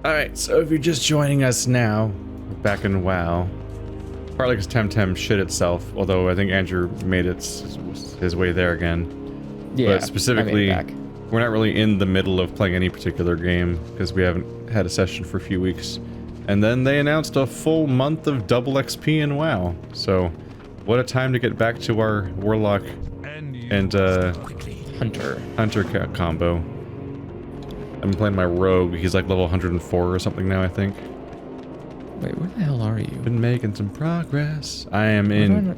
Alright, so if you're just joining us now, we're back in WoW. Partly because Temtem shit itself, although I think Andrew made his way there again. Yeah, but specifically, we're not really in the middle of playing any particular game, because we haven't had a session for a few weeks. And then they announced a full month of double XP in WoW. So, what a time to get back to our Warlock and Hunter combo. I'm playing my Rogue. He's like level 104 or something now, I think. Wait, where the hell are you? Been making some progress. I am in.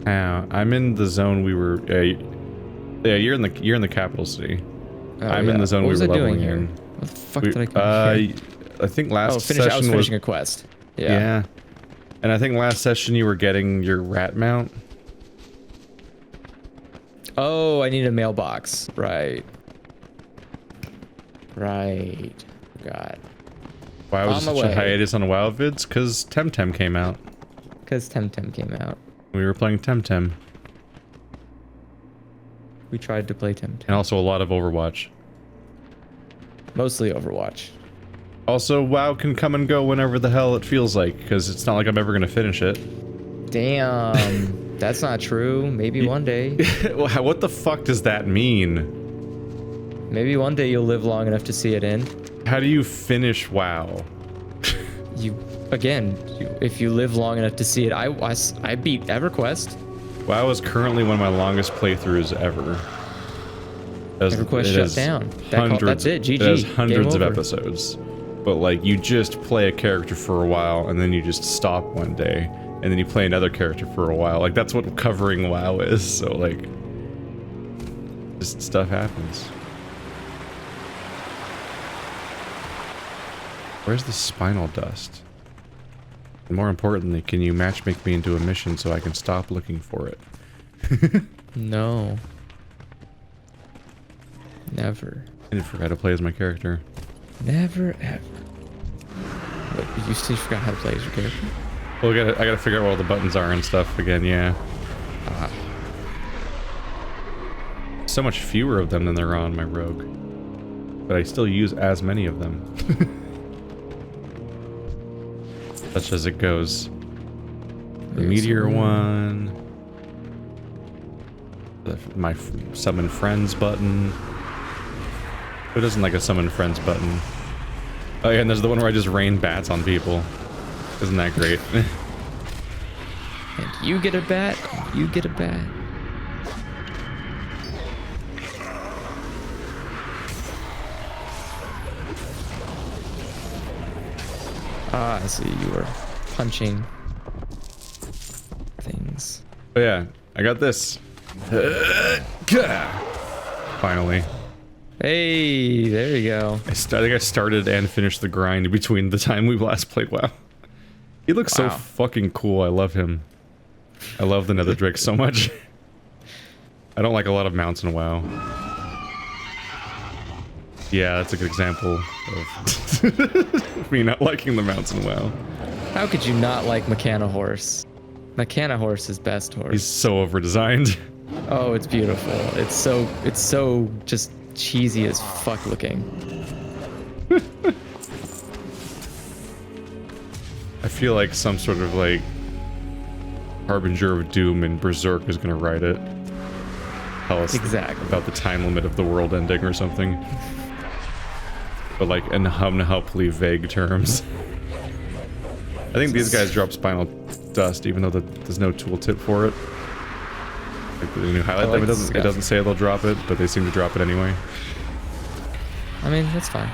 I'm in the zone we were. Yeah, you're in the capital city. Oh, I'm in the zone we were leveling in. What the fuck did I come here? I think last session I was finishing a quest. Yeah. And I think last session you were getting your rat mount. Oh, I need a mailbox. Right. God. Why was such a hiatus on WoW vids? Because Temtem came out. We were playing Temtem. We tried to play Temtem. And also a lot of Overwatch. Mostly Overwatch. Also, WoW can come and go whenever the hell it feels like, because it's not like I'm ever going to finish it. Damn. That's not true. Maybe one day. What the fuck does that mean? Maybe one day you'll live long enough to see it end. How do you finish WoW? If you live long enough to see it. I beat EverQuest. WoW is currently one of my longest playthroughs ever. EverQuest shut down. That's it. GG. It has hundreds of episodes. But like, you just play a character for a while, and then you just stop one day, and then you play another character for a while. Like, that's what covering WoW is. So like, just stuff happens. Where's the spinal dust? And more importantly, can you matchmake me into a mission so I can stop looking for it? No. Never. I didn't forget how to play as my character. Never ever. What, you still forgot how to play as your character? Well, I gotta figure out where all the buttons are and stuff again, yeah. So much fewer of them than there are on my Rogue. But I still use as many of them. Such as it goes. The meteor one. My summon friends button. Who doesn't like a summon friends button? Oh yeah, and there's the one where I just rain bats on people. Isn't that great? And you get a bat, you get a bat. Ah, I see, you were punching things. Oh yeah, I got this. Finally. Hey, there you go. I think I started and finished the grind between the time we last played WoW. He looks so fucking cool. I love him. I love the Nether Drake so much. I don't like a lot of mounts in WoW. Yeah, that's a good example of me not liking the mounts in WoW. How could you not like Mechana-Horse? Mechana-Horse is best horse. He's so over-designed. Oh, it's beautiful. It's so just cheesy as fuck looking. I feel like some sort of like Harbinger of Doom and Berserk is gonna write it. Tell us exactly about the time limit of the world ending or something. But like in unhelpfully vague terms. I think these guys drop spinal dust even though there's no tooltip for it. Like the new highlight them, it doesn't say they'll drop it, but they seem to drop it anyway. I mean, that's fine.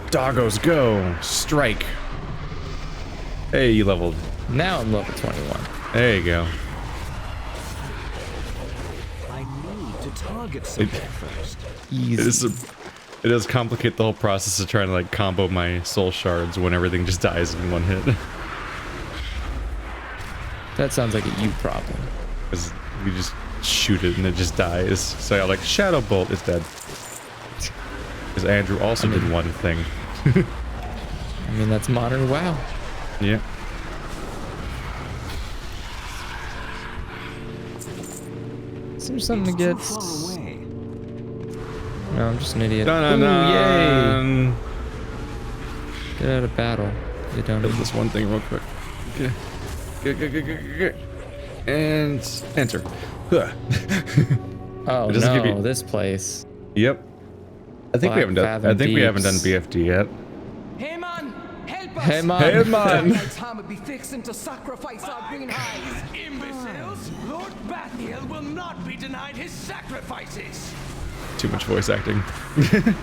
Doggos go! Strike! Hey, you leveled. Now I'm level 21. There you go. I need to target something first. Easy. It does complicate the whole process of trying to like combo my soul shards when everything just dies in one hit. That sounds like a you problem. Because you just shoot it and it just dies. So I like Shadow Bolt is dead. Because Andrew also did one thing. I mean, that's modern WoW. Yeah. Seems something to It's get. too far away. No, I'm just an idiot. Dun, Ooh, dun, yay! Get out of battle. You don't do need this one thing real quick. Okay. Good. And enter. Huh. Oh It doesn't give no, you- this place. Yep. I think we haven't done. I think we haven't done BFD yet. Hey man, help us! Hey man! Hey man! Tonight's hammer be fixing to sacrifice our green hides. Imbeciles! Lord Bathiel will not be denied his sacrifices! Too much voice acting.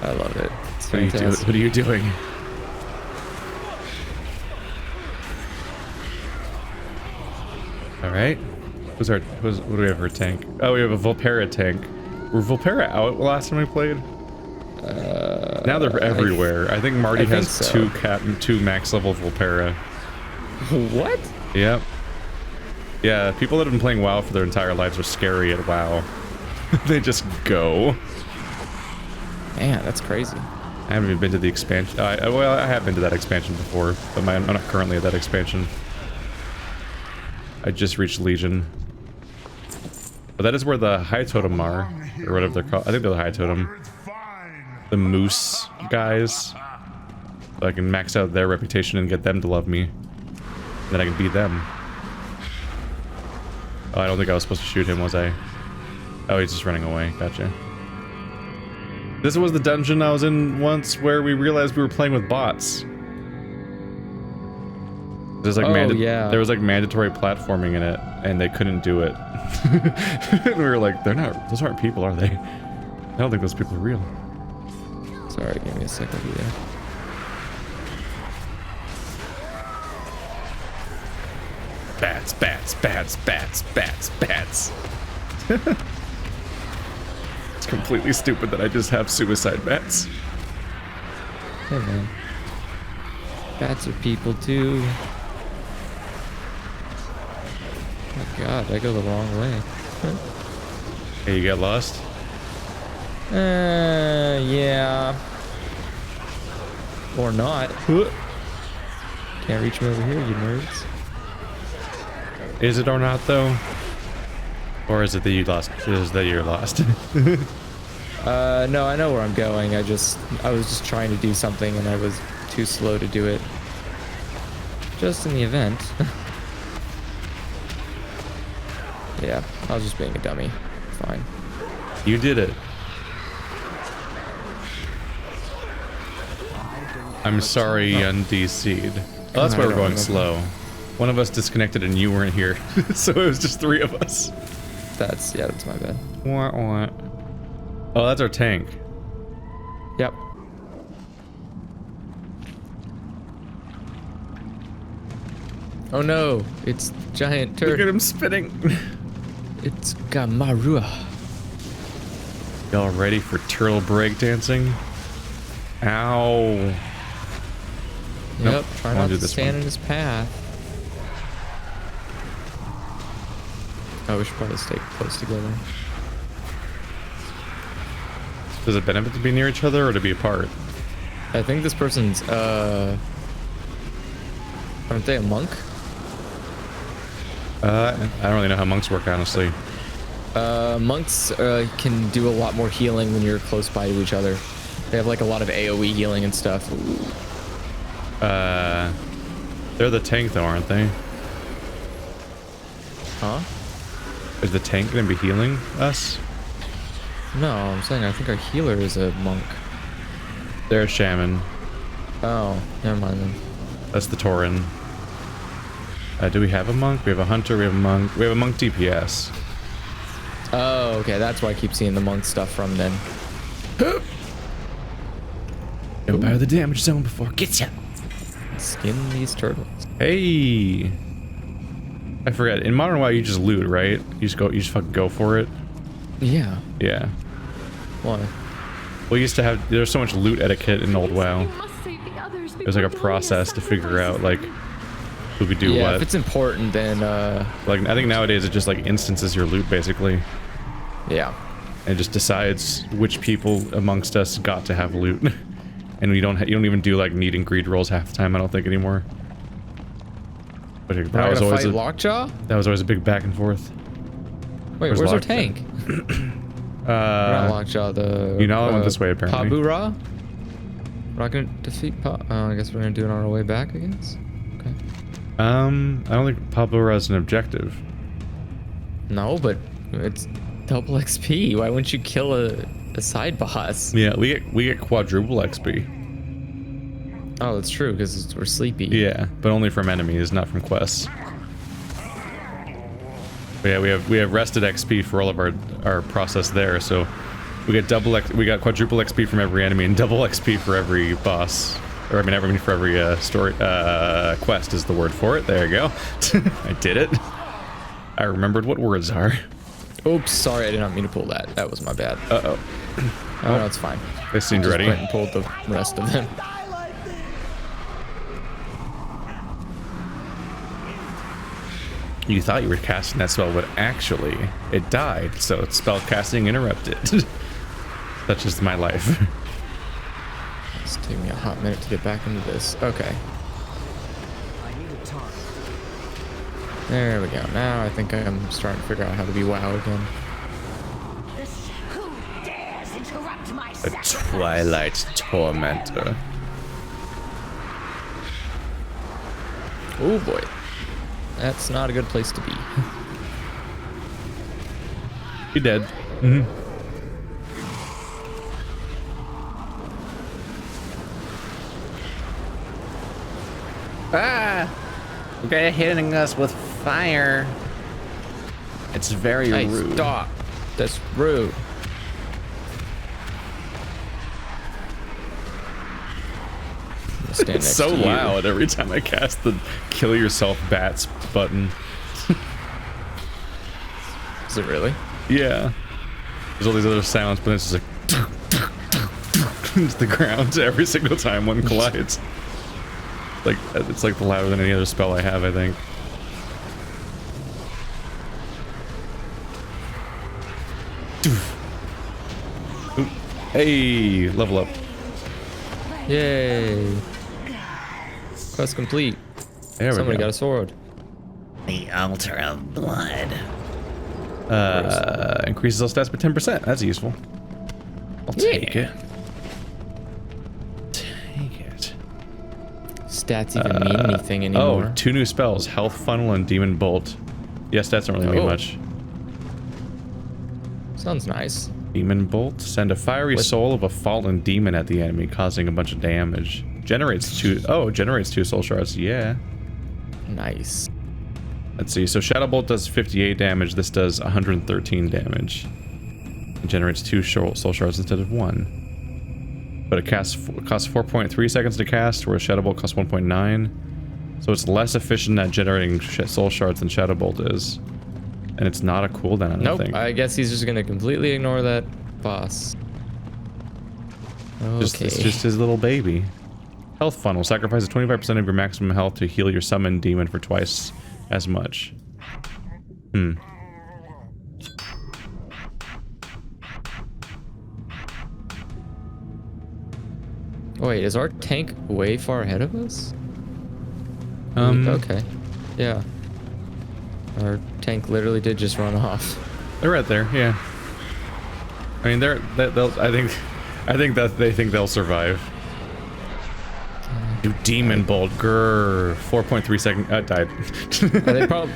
I love it. It's What are you doing? fantastic. What are you doing? All right. What do we have for a tank? Oh, we have a Volpera tank. Were Volpera out last time we played? Now they're everywhere. I think Marty think has so. two max level Volpera. What? Yep. Yeah, people that have been playing WoW for their entire lives are scary at WoW. They just go. Man, that's crazy. I haven't even been to the expansion. Well, I have been to that expansion before, but I'm not currently at that expansion. I just reached Legion. But that is where the High Totem are, or whatever they're called. I think they're the High Totem. The Moose guys. So I can max out their reputation and get them to love me. And then I can beat them. Oh, I don't think I was supposed to shoot him, was I? Oh, he's just running away. Gotcha. This was the dungeon I was in once where we realized we were playing with bots. There's like yeah. There was like mandatory platforming in it, and they couldn't do it. And we were like, those aren't people, are they? I don't think those people are real. Sorry, give me a second here. Bats. It's completely stupid that I just have suicide bats. Hey man. Bats are people too. Oh god, I go the wrong way. Hey, you get lost? Yeah. Or not. Can't reach me over here, you nerds. Is it or not though? Or is it that you lost? Is that you're lost? No, I know where I'm going. I was just trying to do something and I was too slow to do it. Just in the event. Yeah, I was just being a dummy. Fine. You did it. I'm sorry, undC'd. Oh, that's why we're going slow. One of us disconnected and you weren't here, so it was just 3 of us. That's my bad. Wah, wah. Oh, that's our tank. Yep. Oh no, it's giant Look at turtle. him spinning. It's Gamarua. Y'all ready for turtle breakdancing? Ow. Yep, Nope, try I wanna not do to this stand one. in his path. Oh, we should probably stay close together. Does it benefit to be near each other or to be apart? I think this person's, aren't they a monk? I don't really know how monks work, honestly. Monks can do a lot more healing when you're close by to each other. They have like a lot of AoE healing and stuff. They're the tank though, aren't they? Huh? Is the tank gonna be healing us? No, I'm saying I think our healer is a monk. They're a shaman. Oh, never mind then. That's the Tauren. Do we have a monk? We have a hunter, we have a monk. We have a monk DPS. Oh, okay, that's why I keep seeing the monk stuff from then. Empire the damage zone before it gets ya. Skin these turtles. Hey. I forget. In Modern WoW, you just loot, right? You just fucking go for it. Yeah. Yeah. Why? We used to have. There's so much loot etiquette in old WoW. There's like a process to figure out like who could do Yeah, what. if it's important, then Like I think nowadays it just like instances your loot basically, yeah. and it just decides which people amongst us got to have loot. And you don't even do like need and greed rolls half the time. I don't think anymore. But that was always Lockjaw? that was always a big back and forth. where's our Lockjaw? tank? Not Lockjaw, the... You know, I went this way, apparently. Pabura? We're not gonna defeat I guess we're gonna do it on our way back, I guess? Okay. I don't think Pabura is an objective. No, but it's double XP. Why wouldn't you kill a side boss? Yeah, we get quadruple XP. Oh, that's true, because we're sleepy. Yeah, but only from enemies, not from quests. But yeah, we have rested XP for all of our process there, so we get quadruple XP from every enemy and double XP for every boss. Or I mean for every story quest is the word for it. There you go. I did it. I remembered what words are. Oops, sorry, I did not mean to pull that. That was my bad. Uh-oh. Oh, no, it's fine. They seemed Just ready. went and pulled the rest of them. You thought you were casting that spell, but actually, it died, so it's spell casting interrupted. That's just my life. It's taking me a hot minute to get back into this. Okay. There we go. Now I think I'm starting to figure out how to be WoW again. Who dares interrupt my A Twilight Tormentor. Oh boy. That's not a good place to be. He dead. Mm-hmm. Ah! They're hitting us with fire. It's very Hey, rude. stop. That's rude. Stand It's next so to you. loud every time I cast the kill yourself bats button. Is it really? Yeah. There's all these other sounds, but it's just like into the ground every single time one collides. Like it's like louder than any other spell I have, I think. Ooh. Hey, level up. Yay. Quest complete. There we Somebody go. got a sword. The altar of blood. Increases all stats by 10%. That's useful. I'll take it. Take it. Stats even mean anything anymore. Oh, 2 new spells: Health Funnel and Demon Bolt. Yes, stats don't really mean Oh. much. Sounds nice. Demon Bolt. Send a fiery soul of a fallen demon at the enemy, causing a bunch of damage. Generates 2. Oh, generates 2 soul shards. Yeah. Nice. Let's see. So Shadow Bolt does 58 damage. This does 113 damage. It generates 2 soul shards instead of 1. But it costs 4.3 seconds to cast, whereas Shadow Bolt costs 1.9. So it's less efficient at generating soul shards than Shadow Bolt is. And it's not a cooldown, I don't Nope. think. I guess he's just gonna completely ignore that boss. Okay. It's just his little baby. Health Funnel. Sacrifices 25% of your maximum health to heal your summoned demon for twice as much. Wait, is our tank way far ahead of us? Okay. Yeah. Our tank literally did just run off. They're right there, yeah. I mean, I think that they think they'll survive. Do Demon Bolt, grrr. 4.3 seconds. Died. They probably.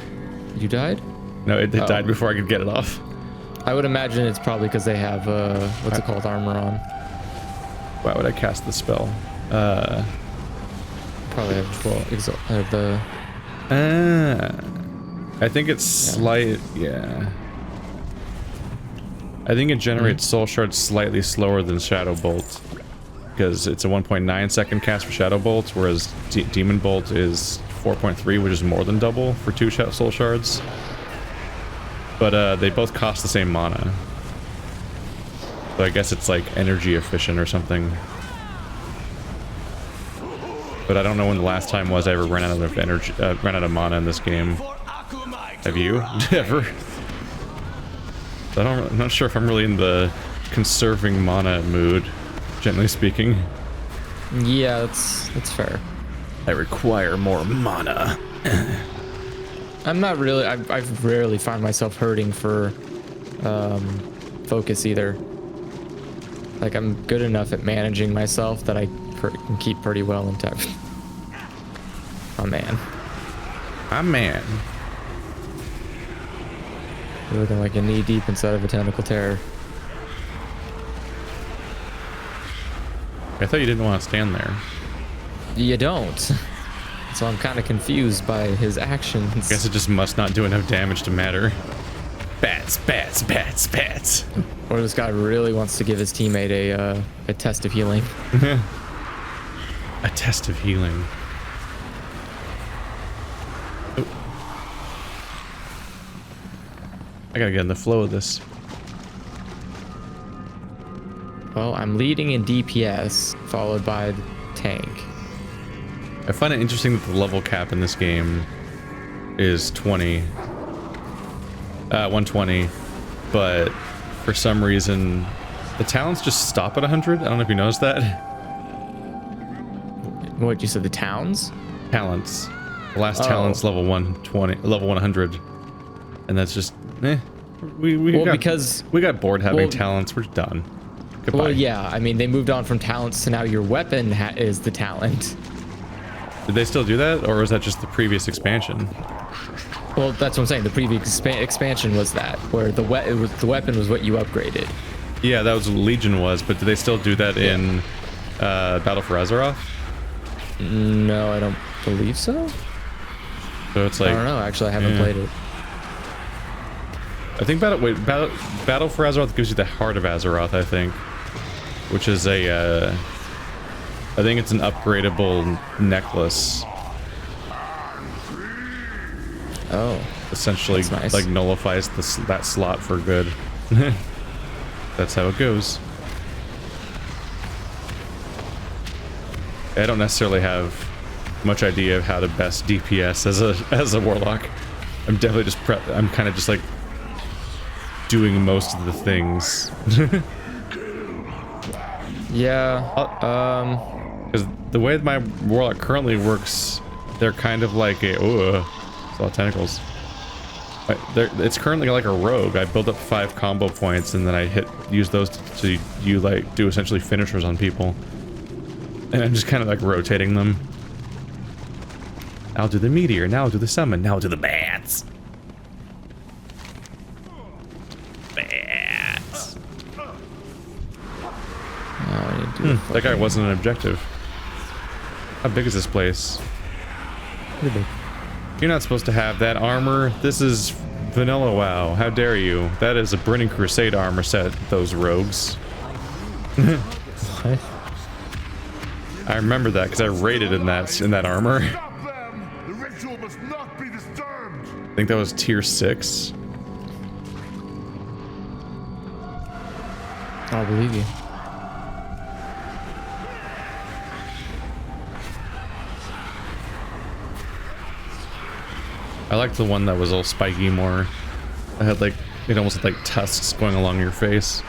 You died? No, it died before I could get it off. I would imagine it's probably because they have what's it called, armor on. Why would I cast the spell? Probably have 12. The. I think it's slight. Yeah. I think it generates soul shards slightly slower than Shadow Bolt, because it's a 1.9 second cast for Shadow Bolt, whereas Demon Bolt is 4.3, which is more than double for 2 soul shards. But they both cost the same mana. So I guess it's like energy efficient or something. But I don't know when the last time was I ever ran out of energy, ran out of mana in this game. Have you ever? I'm not sure if I'm really in the conserving mana mood, generally speaking. Yeah, that's fair. I require more mana. I'm not really. I've rarely find myself hurting for focus either. Like I'm good enough at managing myself that I can keep pretty well intact. Oh man. Ah man. You're looking like a knee deep inside of a tentacle terror. I thought you didn't want to stand there. You don't. So I'm kind of confused by his actions. Guess it just must not do enough damage to matter. Bats, bats, bats, bats. Or this guy really wants to give his teammate a test of healing. A test of healing. Oh. I gotta get in the flow of this. Well, I'm leading in DPS, followed by the tank. I find it interesting that the level cap in this game is 120, but for some reason the talents just stop at 100. I don't know if you noticed that. What, you said the towns? Talents. The last talent's level 120, level 100, and that's just we got bored having talents. We're done. Goodbye. Well, yeah. I mean, they moved on from talents to now your weapon is the talent. Did they still do that, or was that just the previous expansion? Well, that's what I'm saying. The previous expansion was that, where the weapon was what you upgraded. Yeah, that was what Legion was, but do they still do that in Battle for Azeroth? No, I don't believe so. So it's like I don't know. Actually, I haven't played it. I think Battle for Azeroth gives you the Heart of Azeroth, I think, which is a I think it's an upgradable necklace. Oh, Essentially, nice. like nullifies that slot for good. That's how it goes. I don't necessarily have much idea of how to best DPS as a warlock. I'm definitely just I'm kind of just like doing most of the things. Yeah. Because the way my warlock currently works, they're kind of like a it's a lot of tentacles. It's currently like a rogue. I build up 5 combo points and then I use those to do essentially finishers on people. And I'm just kind of like rotating them. I'll do the meteor, now I'll do the summon, now I'll do the bats. Bats. That guy wasn't an objective. How big is this place? Pretty big. You're not supposed to have that armor. This is vanilla WoW. How dare you? That is a Burning Crusade armor set, those rogues. What? I remember that because I raided in that armor. The ritual must not be disturbed. I think that was tier 6. I'll believe you. I liked the one that was all spiky more. I had like, it almost had like tusks going along your face.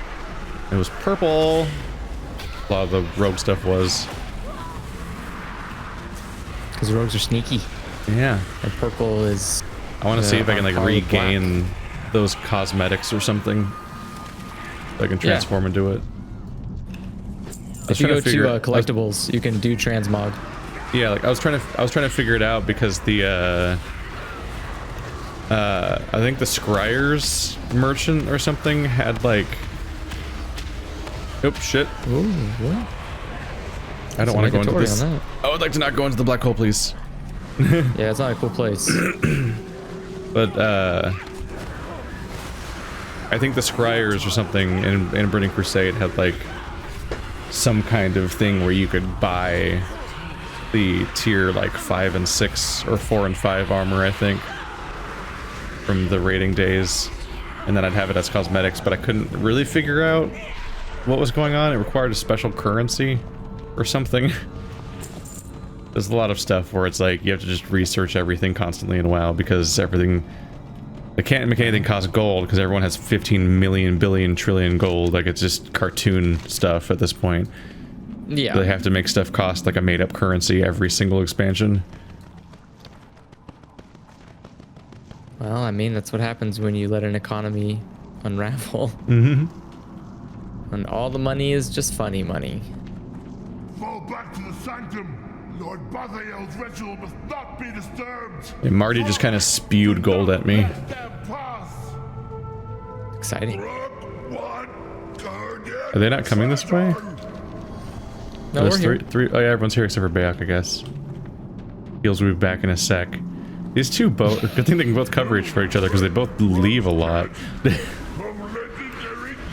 It was purple. A lot of the rogue stuff was. Because rogues are sneaky. Yeah. And purple is... I want to see if I can like unpowered regain those cosmetics or something. So I can transform into it. If you go to collectibles, you can do transmog. Yeah, like I was trying to figure it out because the I think the Scryer's merchant or something had like, oh shit. Ooh, what? I don't want to go into this. On that. I would like to not go into the black hole, please. Yeah, it's not a cool place. But I think the Scryers or something in Burning Crusade had like some kind of thing where you could buy the tier like 5 and 6 or 4 and 5 armor, I think, from the raiding days, and then I'd have it as cosmetics, but I couldn't really figure out what was going on. It required a special currency or something. There's a lot of stuff where it's like you have to just research everything constantly in WoW because everything, it can't make anything cost gold because everyone has 15 million billion trillion gold. Like it's just cartoon stuff at this point. Yeah. They have to make stuff cost like a made-up currency every single expansion. Well, I mean, that's what happens when you let an economy unravel. Mm-hmm. And all the money is just funny money. Fall back to the sanctum. Lord Bathiel's ritual must not be disturbed. And Marty just kind of spewed gold at me. Exciting. Are they not coming this way? No, There's we're here. three. Oh yeah, everyone's here except for Bayok, I guess. Heels will be back in a sec. These two both. Good thing they can both cover each for each other because they both leave a lot.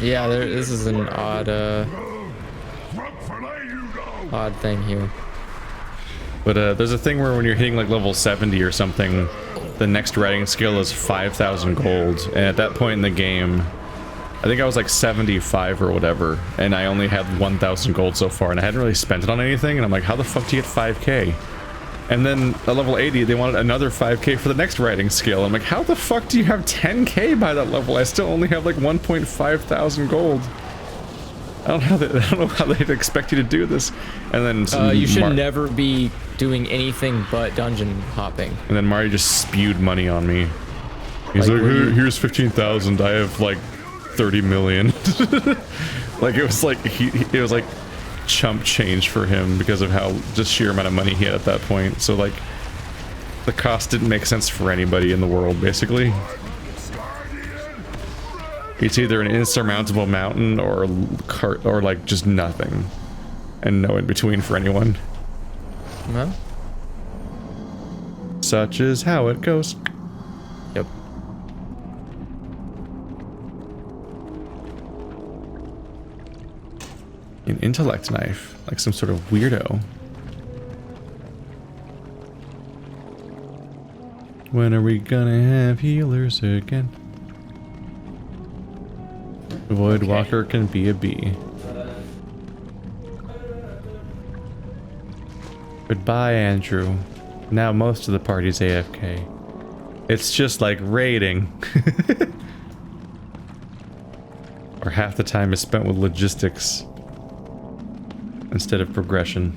Yeah, this is an odd thing here. But there's a thing where when you're hitting like level 70 or something, the next writing skill is 5,000 gold, and at that point in the game, I think I was like 75 or whatever, and I only had 1,000 gold so far, and I hadn't really spent it on anything, and I'm like, how the fuck do you get 5k? And then at level 80, they wanted another 5k for the next writing skill. I'm like, how the fuck do you have 10k by that level? I still only have like 1.5 thousand gold. I don't know how they'd expect you to do this. And then you should never be doing anything but dungeon hopping. And then Mario just spewed money on me. He's Like, like, here's 15,000. I have like 30 million. Like it was like it was like chump change for him because of how just sheer amount of money he had at that point. So like the cost didn't make sense for anybody in the world basically. It's either an insurmountable mountain or like just nothing, and no in between for anyone. Well, such is how it goes. Yep. An intellect knife, like some sort of weirdo. When are we gonna have healers again? Void Walker can be a bee. Goodbye, Andrew. Now most of the party's AFK. It's just like raiding. Or half the time is spent with logistics instead of progression.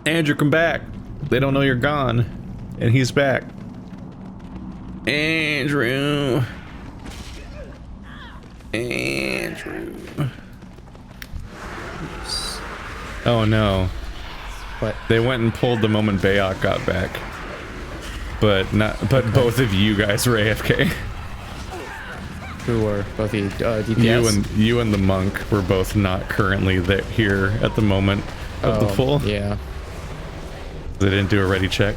Andrew, come back. They don't know you're gone. And he's back. Andrew. Andrew. Oh no. What? They went and pulled the moment Bayok got back. But both of you guys were AFK. Who were both the DPS? You and the monk were both not currently here at the moment of the pull. Yeah. They didn't do a ready check.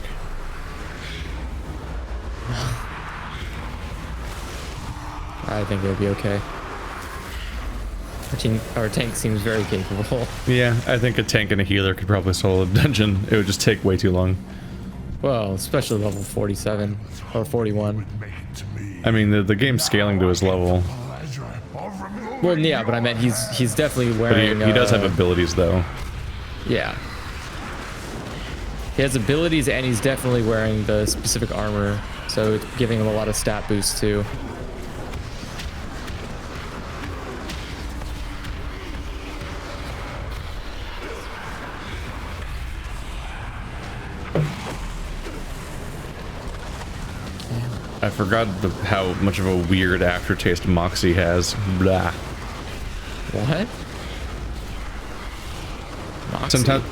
I think it'll be okay. Our tank seems very capable. Yeah, I think a tank and a healer could probably solo a dungeon. It would just take way too long. Well, especially level 47 or 41. I mean, the game's scaling to his level. Well, yeah, but I meant he's definitely But wearing. he does have abilities, though. Yeah. He has abilities, and he's definitely wearing the specific armor, so it's giving him a lot of stat boosts too. I forgot how much of a weird aftertaste Moxie has. Blah. What? Moxie? Sometimes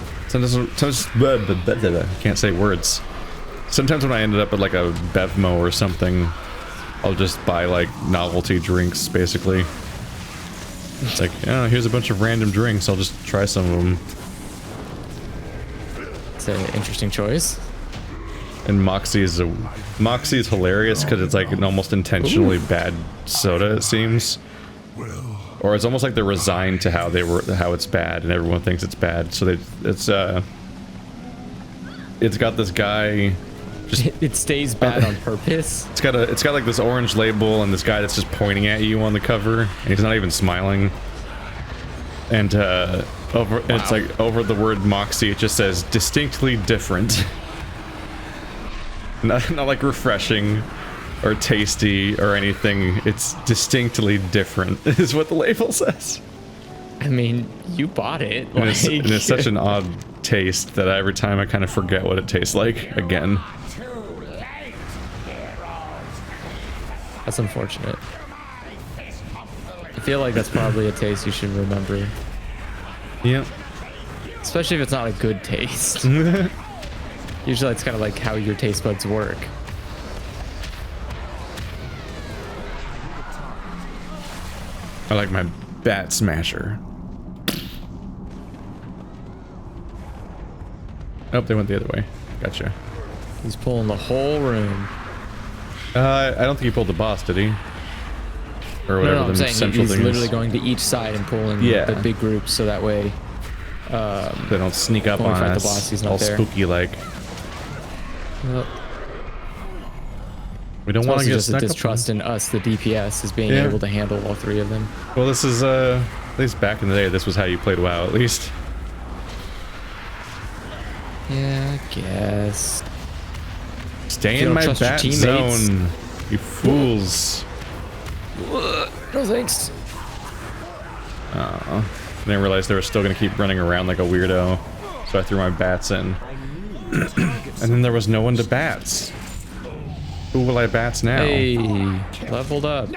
can't say words. Sometimes when I ended up at like a Bevmo or something, I'll just buy like novelty drinks, basically. It's like, oh, here's a bunch of random drinks. I'll just try some of them. It's an interesting choice. And Moxie is hilarious because it's like an almost intentionally bad soda, it seems. Or it's almost like they're resigned to how it's bad, and everyone thinks it's bad. So it's got this guy. Just it stays bad on purpose. It's got like this orange label and this guy that's just pointing at you on the cover, and he's not even smiling. And it's like over the word Moxie, it just says distinctly different. Not like refreshing or tasty or anything. It's distinctly different is what the label says. I mean, you bought it. And it's such an odd taste that every time I kind of forget what it tastes like again. That's unfortunate. I feel like that's probably a taste you should remember. Yeah. Especially if it's not a good taste. Usually it's kind of like how your taste buds work. I like my bat smasher. Oh, they went the other way. Gotcha. He's pulling the whole room. I don't think he pulled the boss, did he? Or whatever. No, I'm saying central he's thing literally is. going to each side and pulling the big groups so that way They don't sneak up when we on fight the us. boss, he's not all there. spooky like. Well, We don't it's want to mostly get just a snuck up distrust in us, the DPS, as being Yeah. able to handle all three of them. on. Well, this is at least back in the day. This was how you played WoW, at least. Yeah, I guess. Stay You in don't my trust your bat teammates. zone, you fools. No thanks. I didn't realize they were still gonna keep running around like a weirdo, so I threw my bats in. And then there was no one to bats. Who will I bats now? Hey, leveled up.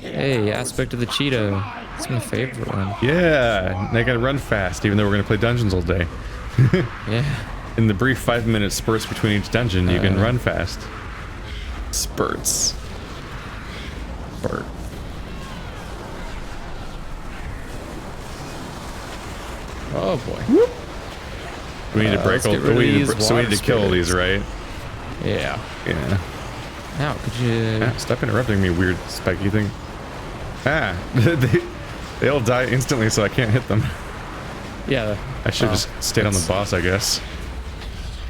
Hey, aspect of the cheetah. It's my favorite one. Yeah, they gotta run fast, even though we're gonna play dungeons all day. Yeah. In the brief 5-minute spurts between each dungeon, you can run fast. Spurts. Spurt. Oh boy. We need to break let's all. get rid of We need these to, so we need to water kill spirits. these, right? Yeah. Yeah. Now, could you? Ah, stop interrupting me, weird spiky thing. Ah, they all die instantly, so I can't hit them. Yeah. I should have just stayed on the boss, I guess.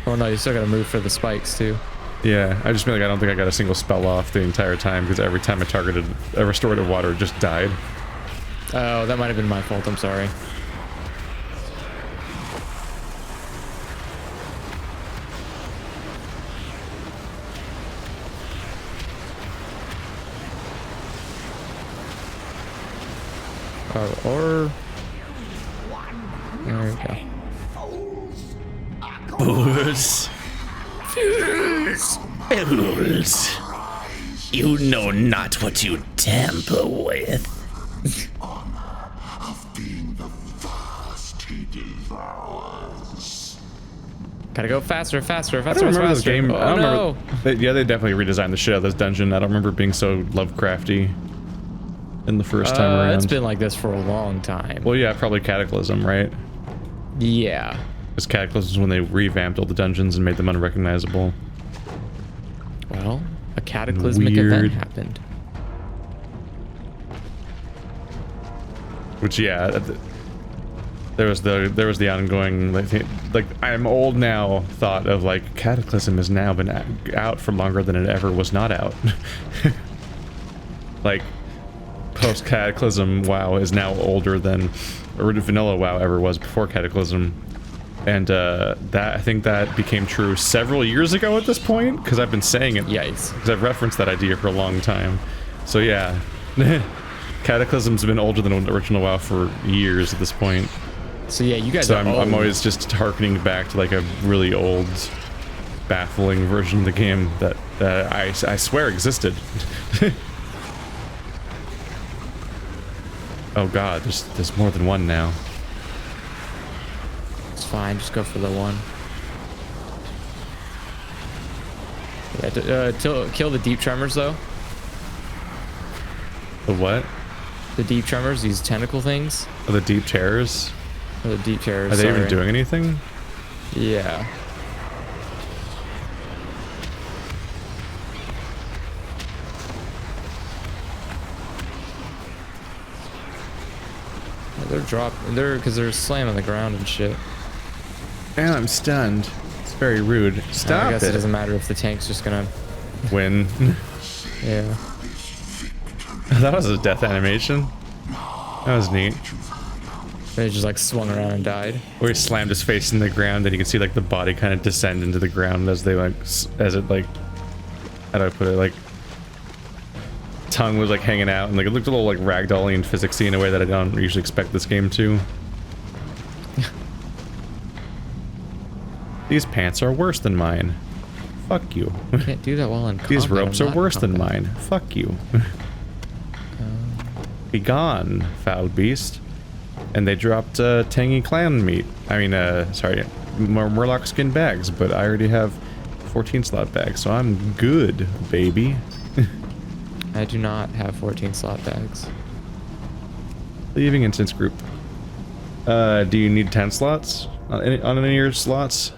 Oh no, you still gotta move for the spikes too. Yeah, I just feel like I don't think I got a single spell off the entire time because every time I targeted a restorative water, it just died. Oh, that might have been my fault. I'm sorry. Or there we go. Fools. Fools. You know not what you tamper with. Gotta go faster, faster, I faster, don't remember faster. this game. Oh, I don't no. remember. Yeah, they definitely redesigned the shit out of this dungeon. I don't remember it being so Lovecrafty in the first time around. It's been like this for a long time. Well, yeah, probably Cataclysm, right? Yeah. Because Cataclysm is when they revamped all the dungeons and made them unrecognizable. Well, a cataclysmic Weird. event happened. Which, yeah, there was the ongoing like I'm old now thought of like Cataclysm has now been out for longer than it ever was not out. Like post Cataclysm WoW is now older than vanilla WoW ever was before Cataclysm. And that I think that became true several years ago at this point, because I've been saying it. Yikes. Because I've referenced that idea for a long time. So yeah, Cataclysm's been older than original WoW for years at this point. So yeah, you guys So are I'm old. always just harkening back to like a really old, baffling version of the game that I swear existed. Oh god, there's more than one now. It's fine, just go for the one. Yeah, kill the deep tremors though. The what? The deep tremors, these tentacle things. Oh, the deep terrors? Or the deep terrors. Are they even sorry. doing anything? Yeah. They're dropping. Because they're slamming the ground and shit. Man, I'm stunned. It's very rude. I Stop guess it it. doesn't matter if the tank's just gonna. Win. Yeah. That was a death animation. That was neat. They just like swung around and died. Where he slammed his face in the ground and you can see like the body kind of descend into the ground as they like, as it like, how do I put it, like tongue was like hanging out, and like it looked a little like ragdolly and physicsy in a way that I don't usually expect this game to. These pants are worse than mine. Fuck you. Can't do that while in combat. These ropes I'm are not worse than combat. mine. Fuck you. Be gone, foul beast. And they dropped tangy clan meat. I mean, sorry, Murloc skin bags, but I already have 14 slot bags, so I'm good, baby. I do not have 14 slot bags. Leaving instance group. Do you need 10 slots on any of your slots?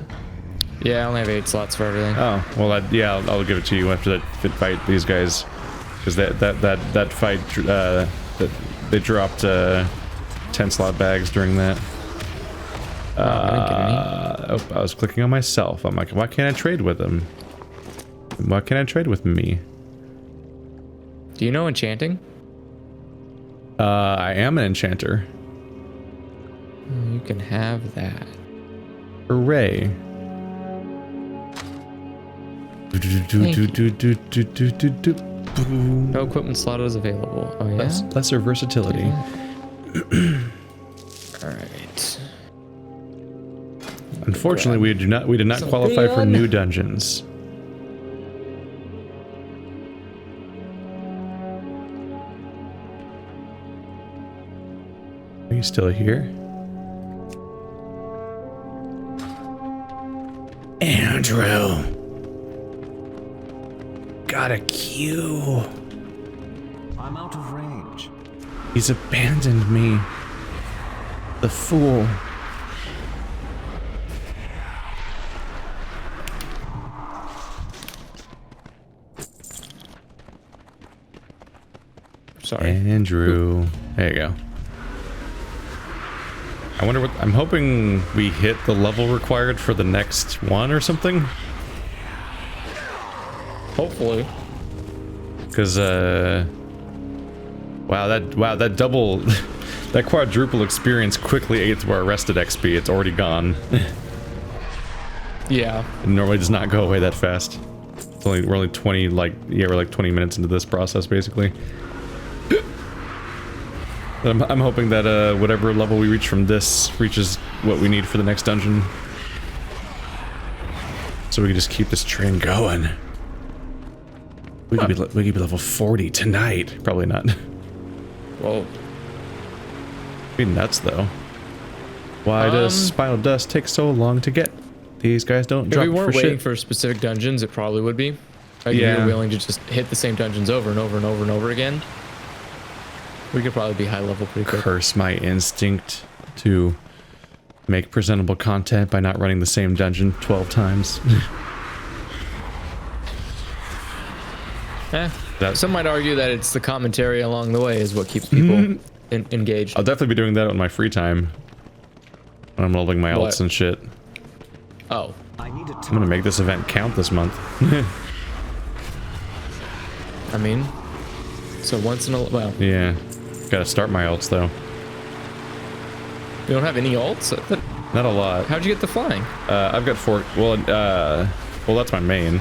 Yeah, I only have 8 slots for everything. Oh, well, yeah, I'll give it to you after that fit fight. These guys, because that fight, that they dropped 10 slot bags during that. I didn't get any. Oh, I was clicking on myself. I'm like, why can't I trade with them? Why can't I trade with me? Do you know enchanting? I am an enchanter. You can have that. Hooray. No equipment slot is available. Oh yeah. Lesser versatility. All right. Unfortunately, we did not qualify for new dungeons. Are you still here? Andrew. Got a cue. I'm out of range. He's abandoned me. The fool. Sorry. Andrew. There you go. I wonder what... I'm hoping we hit the level required for the next one or something. Hopefully. Because, wow, that double... that quadruple experience quickly ate through our rested XP. It's already gone. Yeah. It normally does not go away that fast. We're only 20, we're like 20 minutes into this process, basically. I'm hoping that whatever level we reach from this reaches what we need for the next dungeon. So we can just keep this train going. We could be level 40 tonight. Probably not. Whoa. Be nuts though. Why does Spinal Dust take so long to get? These guys don't drop If we weren't for waiting shit. for specific dungeons, it probably would be. Like Yeah. if you're willing to just hit the same dungeons over and over and over and over again, we could probably be high level pretty quick. Curse my instinct to make presentable content by not running the same dungeon 12 times. Some might argue that it's the commentary along the way is what keeps people engaged. I'll definitely be doing that on my free time. When I'm leveling my What? alts and shit. Oh. I'm gonna make this event count this month. I mean, so once in a well, Yeah. Gotta start my alts though. you don't have any ults? Not a lot. How'd you get the flying? I've got 4. Well, that's my main.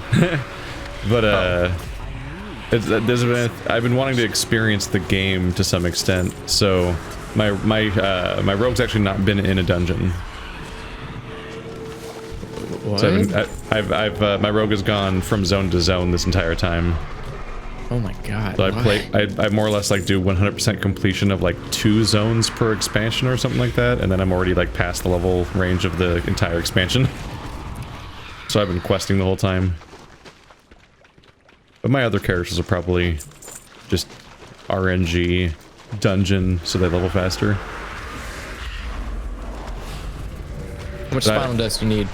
But I've been wanting to experience the game to some extent. So my rogue's actually not been in a dungeon. What? So my rogue has gone from zone to zone this entire time. Oh my god. So why? I more or less like do 100% completion of like 2 zones per expansion or something like that, and then I'm already like past the level range of the entire expansion. So I've been questing the whole time. But my other characters are probably just RNG dungeon, so they level faster. How much spinal dust do you need?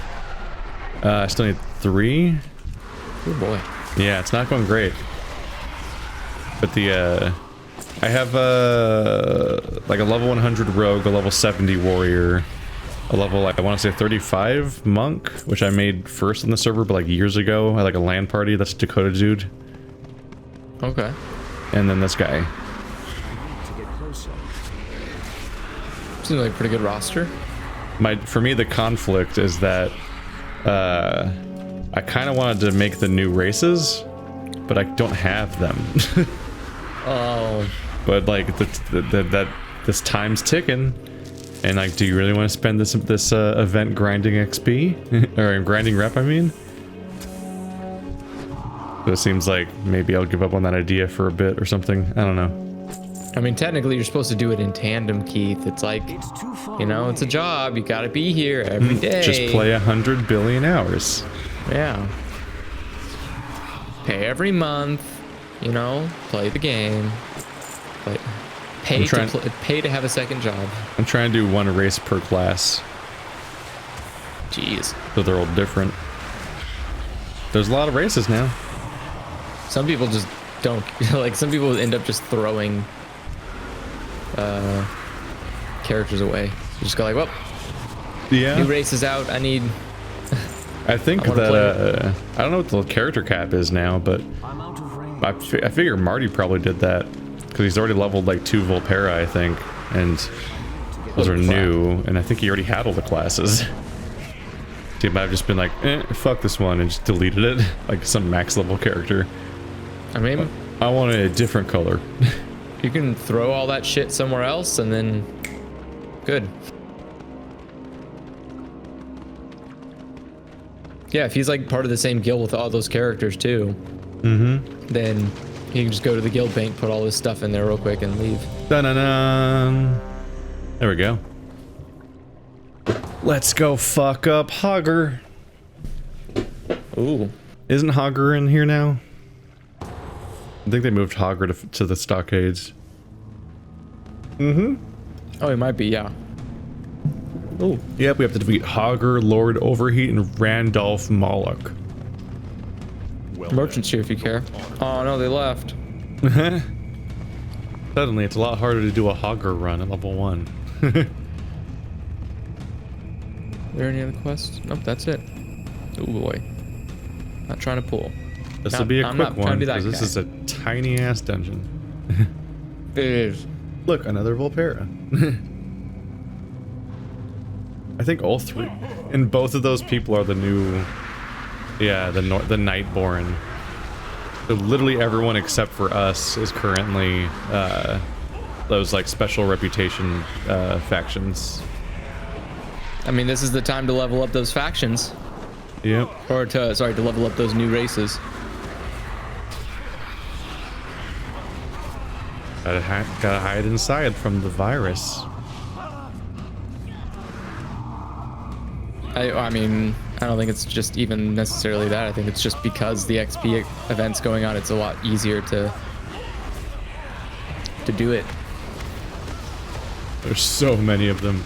I still need 3. Oh boy. Yeah, it's not going great. But the I have like a level 100 rogue, a level 70 warrior, a level I want to say 35 monk, which I made first on the server, but like years ago. I had like a LAN party. That's a Dakota dude. Okay. And then this guy. Seems like a pretty good roster. For me, the conflict is that I kind of wanted to make the new races, but I don't have them. Oh, But like that this time's ticking, and like, do you really want to spend this event grinding XP or grinding rep? I mean, so it seems like maybe I'll give up on that idea for a bit or something. I don't know. I mean, technically, you're supposed to do it in tandem, Keith. It's like, you know, it's a job. You gotta be here every day. Just play 100 billion hours. Yeah. Pay every month. You know, play the game. Pay to have a second job. I'm trying to do one race per class. Jeez. So they're all different. There's a lot of races now. Some people just don't like. Some people end up just throwing characters away. You just go like, well, Yeah. new race is out. I need. I think I wanna that I don't know what the character cap is now, but I figure Marty probably did that because he's already leveled like 2 Volpera, I think, and those are new, and I think he already had all the classes. He might have just been like, fuck this one, and just deleted it, like some max level character. I mean, I want a different color. you can throw all that shit somewhere else, and then good. Yeah, if he's like part of the same guild with all those characters too, then he can just go to the guild bank, put all this stuff in there real quick, and leave. Dun-dun-dun. There we go. Let's go fuck up Hogger. Ooh. Isn't Hogger in here now? I think they moved Hogger to the Stockades. Oh, he might be, yeah. Oh, yep, we have to defeat Hogger, Lord Overheat, and Randolph Moloch. Merchants here if you care. Oh no, they left. Suddenly, it's a lot harder to do a Hogger run at level 1. Are there any other quests? Nope, that's it. Oh boy. Not trying to pull. This will be a I'm quick not trying to one, be that because this guy. is a tiny-ass dungeon. It is. Look, another Volpera. I think all 3. And both of those people are the new... Yeah, the Nightborn. So literally everyone except for us is currently those like special reputation factions. I mean, this is the time to level up those factions. Yep. Or to level up those new races. Gotta hide inside from the virus. I mean, I don't think it's just even necessarily that. I think it's just because the XP event's going on, it's a lot easier to do it. There's so many of them.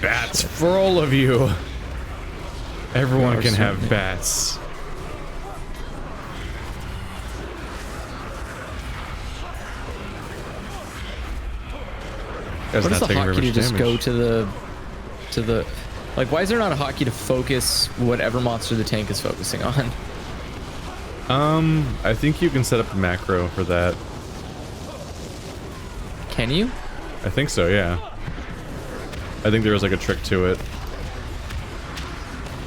Bats for all of you. Everyone can have bats. What is the hotkey to just go to the like, why is there not a hotkey to focus whatever monster the tank is focusing on? I think you can set up a macro for that. Can you? I think so, yeah. I think there was like a trick to it.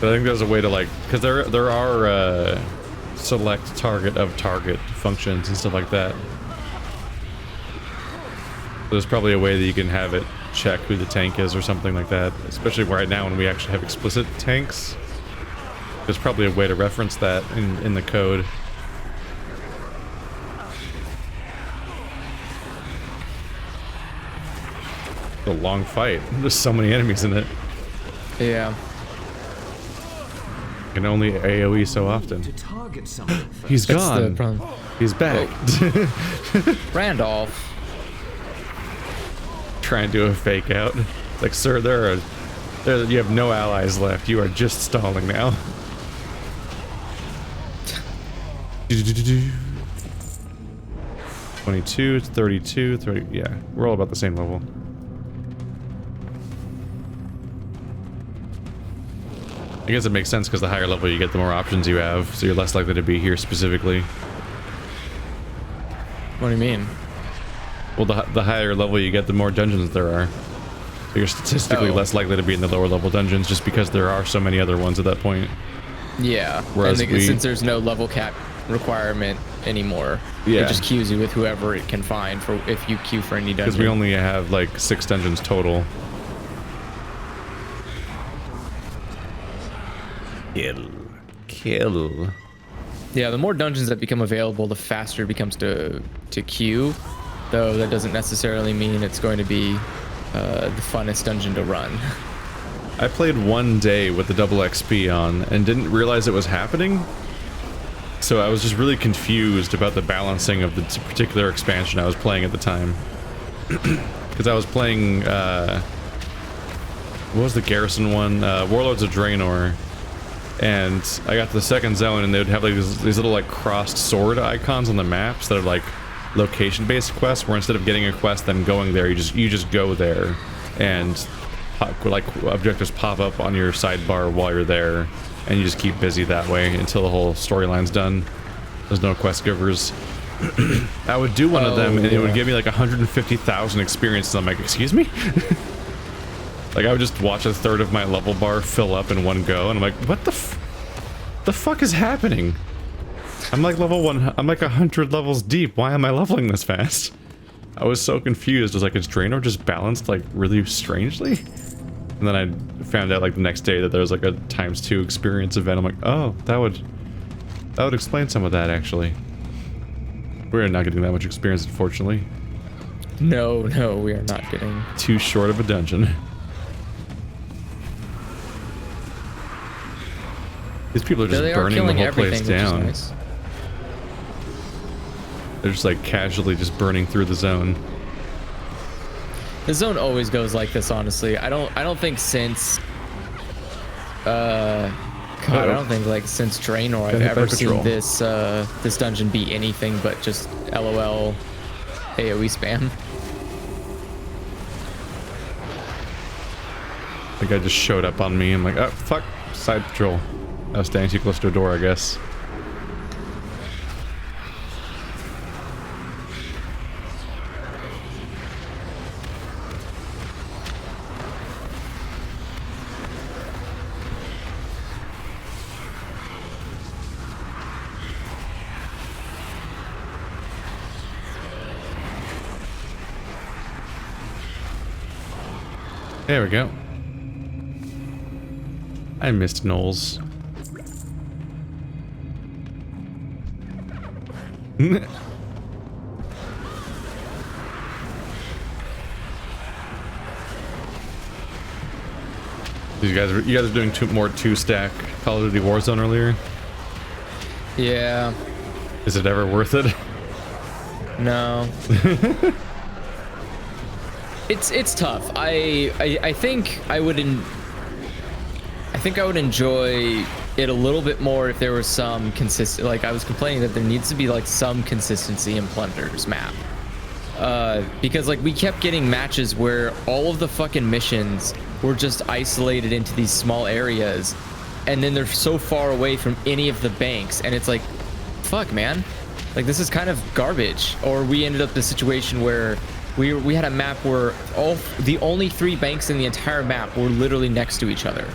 But I think there's a way to like, because there are select target of target functions and stuff like that. There's probably a way that you can have it check who the tank is or something like that, especially right now when we actually have explicit tanks. There's probably a way to reference that in the code. It's a long fight. There's so many enemies in it. Yeah. You can only AoE so often. He's That's the gone. problem. He's back. Randolph. Try and do a fake out. Like, sir, you have no allies left. You are just stalling now. 22, 32, 30. Yeah, we're all about the same level. I guess it makes sense because the higher level you get, the more options you have, so you're less likely to be here specifically. What do you mean? Well, the higher level you get, the more dungeons there are. So you're statistically less likely to be in the lower level dungeons just because there are so many other ones at that point. Yeah. Whereas and since there's no level cap requirement anymore, Yeah. It just queues you with whoever it can find for if you queue for any dungeon. Because we only have like 6 dungeons total. Kill. Yeah, the more dungeons that become available, the faster it becomes to queue. Though that doesn't necessarily mean it's going to be the funnest dungeon to run. I played one day with the double XP on and didn't realize it was happening. So I was just really confused about the balancing of the particular expansion I was playing at the time. Because I was playing, what was the Garrison one? Warlords of Draenor. And I got to the second zone and they would have like these little like crossed sword icons on the maps that are like location-based quests, where instead of getting a quest then going there, you just go there and like objectives pop up on your sidebar while you're there, and you just keep busy that way until the whole storyline's done. There's no quest givers. I would do one of them and it would give me like 150,000 experience, and I'm like, excuse me? Like, I would just watch a third of my level bar fill up in one go, and I'm like, what the fuck is happening? I'm like level 1, I'm like 100 levels deep. Why am I leveling this fast? I was so confused. I was like, is Draenor just balanced like really strangely? And then I found out like the next day that there was like a ×2 experience event. I'm like, oh, that would explain some of that actually. We're not getting that much experience, unfortunately. No, we are not getting too short of a dungeon. These people are just burning the whole place down. Nice. They're just like casually just burning through the zone. The zone always goes like this, honestly. I don't think since I don't think like since Draenor I've ever seen this dungeon be anything but just LOL AoE spam. The guy just showed up on me. I'm like, oh fuck, side patrol. I was standing too close to a door, I guess. There we go. I missed Knowles. You guys are doing more 2-stack Call of Duty Warzone earlier? Yeah. Is it ever worth it? No. It's tough. I think I would enjoy it a little bit more if there was some consistent, like I was complaining that there needs to be like some consistency in Plunder's map. Because like we kept getting matches where all of the fucking missions were just isolated into these small areas, and then they're so far away from any of the banks, and it's like, fuck man, like this is kind of garbage. Or we ended up in a situation where we had a map where the only 3 banks in the entire map were literally next to each other.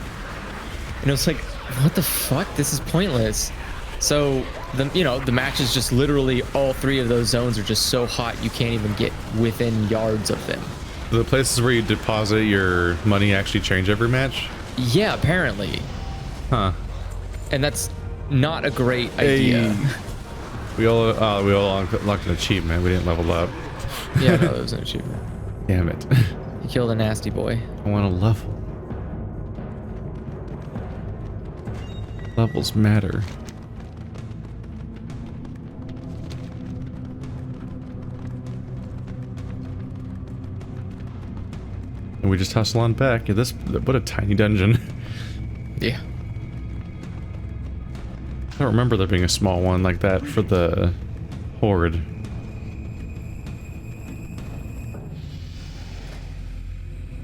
And it was like, what the fuck? This is pointless. So the match is just literally all 3 of those zones are just so hot you can't even get within yards of them. The places where you deposit your money actually change every match? Yeah, apparently. Huh. And that's not a great idea. We all unlocked an achievement. We didn't level up. Yeah, no, that was an achievement. Damn it. You killed a nasty boy. I want to level. Levels matter. And we just hustle on back. Yeah, what a tiny dungeon. Yeah. I don't remember there being a small one like that for the Horde.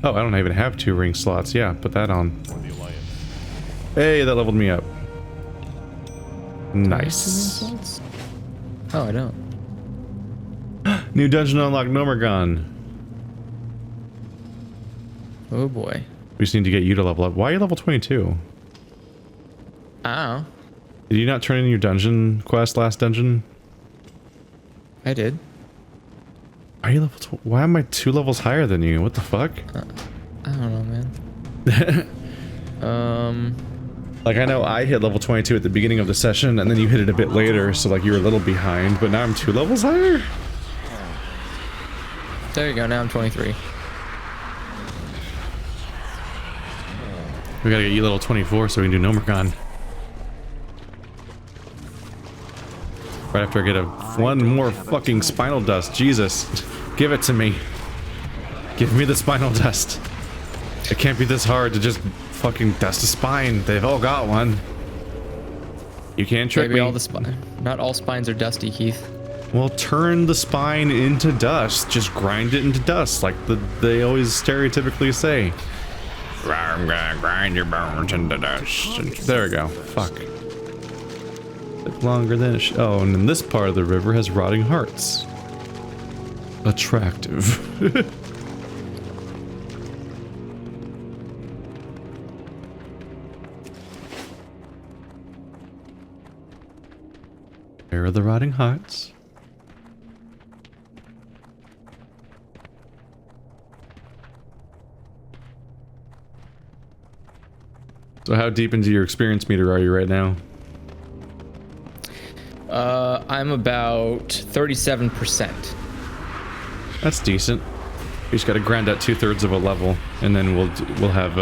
Oh, I don't even have 2 ring slots. Yeah, put that on. Hey, that leveled me up. Nice. Oh, I don't. New dungeon unlocked, Gnomeregan. Oh boy. We just need to get you to level up. Why are you level 22? I don't know. Did you not turn in your dungeon quest last dungeon? I did. Are you level why am I 2 levels higher than you? What the fuck? I don't know, man. Like, I know I hit level 22 at the beginning of the session, and then you hit it a bit later, so like you were a little behind, but now I'm 2 levels higher? There you go, now I'm 23. We gotta get you level 24 so we can do Gnomeregan. Right after I get one more fucking spinal dust. Jesus. Give it to me. Give me the spinal dust. It can't be this hard to just fucking dust a spine. They've all got one. You can't trick Maybe me. all the not all spines are dusty, Keith. Well, turn the spine into dust. Just grind it into dust, like they always stereotypically say. I'm gonna grind your bones into dust. There we go. Fuck. Took longer than it should. Oh, and then this part of the river has rotting hearts. Attractive. Where are the rotting hearts? So how deep into your experience meter are you right now? I'm about 37%. That's decent. We just gotta grind out 2/3 of a level, and then we'll have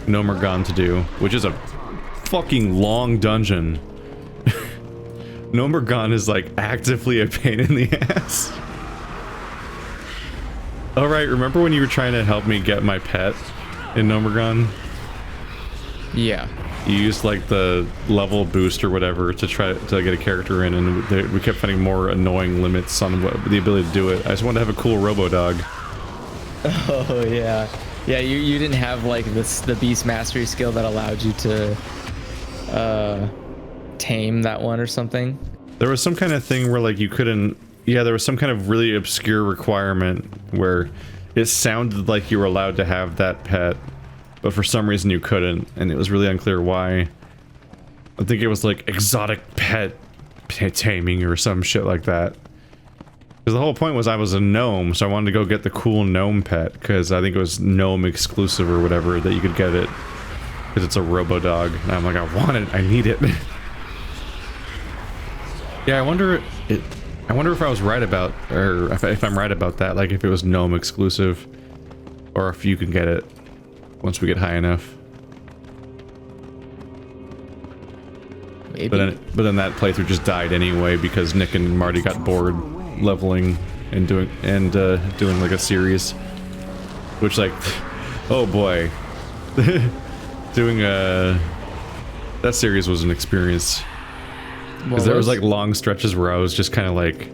Gnomeregan to do, which is a fucking long dungeon. Gnomeregan is like actively a pain in the ass. All right, remember when you were trying to help me get my pet in Gnomeregan? Yeah. You used like the level boost or whatever to try to get a character in, and we kept finding more annoying limits on the ability to do it. I just wanted to have a cool robo dog. Oh yeah. Yeah, you didn't have like the beast mastery skill that allowed you to tame that one or something. There was some kind of thing where like you couldn't. Yeah, there was some kind of really obscure requirement where it sounded like you were allowed to have that pet, but for some reason you couldn't, and it was really unclear why. I think it was like exotic pet taming or some shit like that. Because the whole point was I was a gnome, so I wanted to go get the cool gnome pet, because I think it was gnome exclusive or whatever that you could get it. Because it's a robo dog, and I'm like, I want it, I need it. Yeah, I wonder if I was right about, or if I'm right about that, like if it was gnome exclusive, or if you can get it once we get high enough. Maybe. But then that playthrough just died anyway because Nick and Marty got bored leveling and doing like a series, which like, oh boy, doing that series was an experience. Because there was like long stretches where I was just kind of like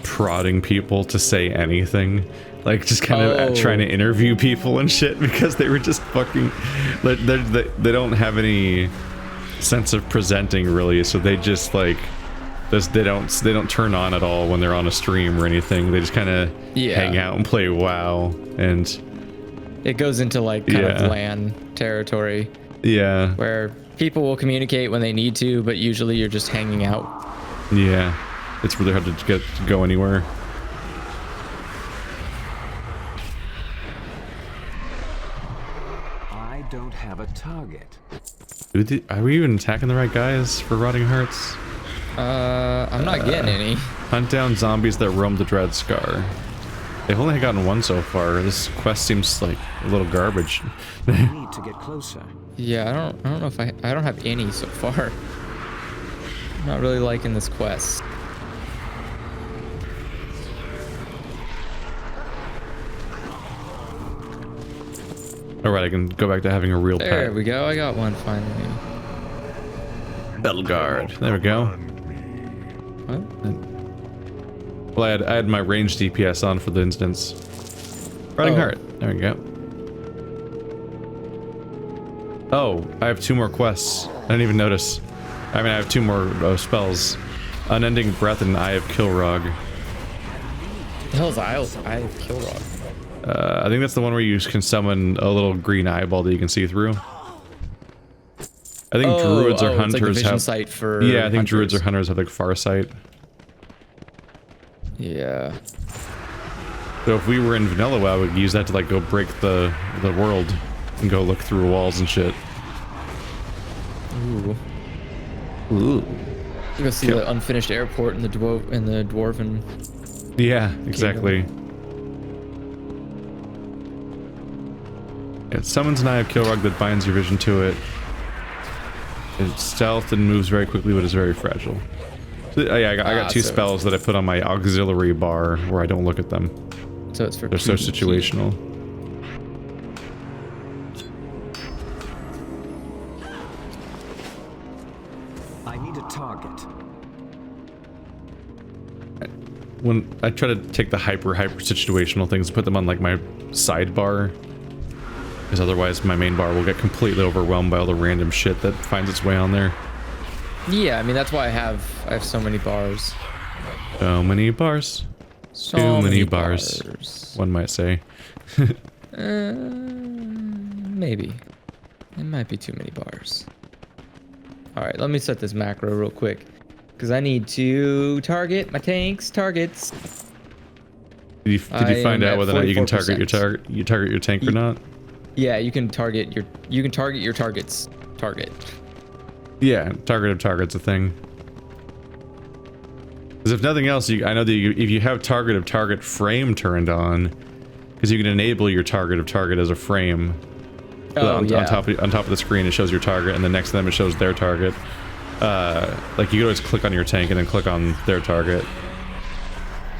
prodding people to say anything, like just kind of trying to interview people and shit because they were just fucking, they don't have any sense of presenting really, so they just like they don't turn on at all when they're on a stream or anything. They just kind of hang out and play WoW, and it goes into like kind of LAN territory. Yeah. Where people will communicate when they need to, but usually you're just hanging out. Yeah. It's really hard to go anywhere. I don't have a target. Are we even attacking the right guys for Rotting Hearts? I'm not getting any. Hunt down zombies that roam the Dread Scar. They've only gotten one so far. This quest seems like a little garbage. I need to get closer. Yeah, I don't know if I don't have any so far. I'm not really liking this quest. Alright, I can go back to having a real pet. There we go, I got one finally. Bellegarde. There we go. What? Well, I had my ranged DPS on for the instance. Rotting Heart. There we go. Oh, I have 2 more quests. I didn't even notice. I mean, I have 2 more spells. Unending Breath and Eye of Kilrog. The hell's Eye of Kilrog? I think that's the one where you can summon a little green eyeball that you can see through. I think druids or hunters it's like the vision have sight for yeah, I think hunters. druids or hunters have like far sight. Yeah. So if we were in vanilla WoW, we could use that to like go break the world and go look through walls and shit. Ooh. Ooh. You go see the unfinished airport in the dwarven. Yeah, exactly. It summons an Eye of Kilrog that binds your vision to it. It's stealth and moves very quickly, but is very fragile. So, yeah, I got two spells that I put on my auxiliary bar where I don't look at them. So it's for They're so situational. I need a target. When I try to take the hyper situational things and put them on like my sidebar, because otherwise my main bar will get completely overwhelmed by all the random shit that finds its way on there. Yeah, I mean that's why I have so many bars. So many bars. So Too many bars. One might say. Maybe. It might be too many bars. Alright, let me set this macro real quick. Because I need to target my tanks. Targets. Did you find out whether or not you can target your tank or not? Yeah, you can target your targets. Target. Yeah, target of target's a thing. Because if nothing else, I know that if you have target of target frame turned on, because you can enable your target of target as a frame. On top of the screen, it shows your target, and then next to them it shows their target. Like you could always click on your tank and then click on their target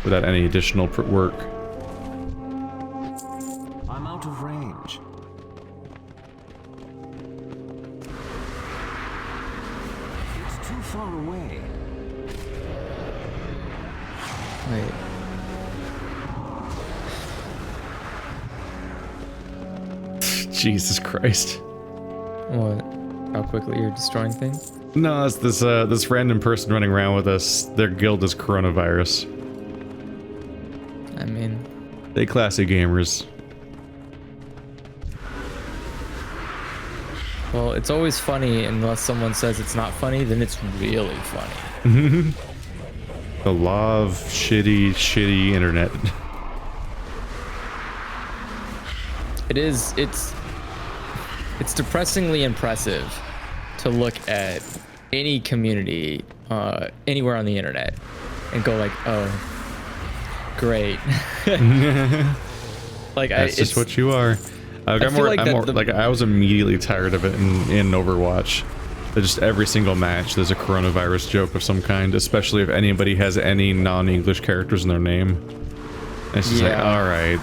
without any additional work. I'm out of range. It's too far away. Wait. Jesus Christ. What? How quickly you're destroying things? No, it's this random person running around with us. Their guild is coronavirus. I mean, They classy gamers. well, it's always funny unless someone says it's not funny, then it's really funny. The law of shitty internet. It's depressingly impressive to look at any community anywhere on the internet and go like, oh, great. Like That's just what you are. I was immediately tired of it in Overwatch. Just every single match, there's a coronavirus joke of some kind, especially if anybody has any non-English characters in their name. And it's just like, all right,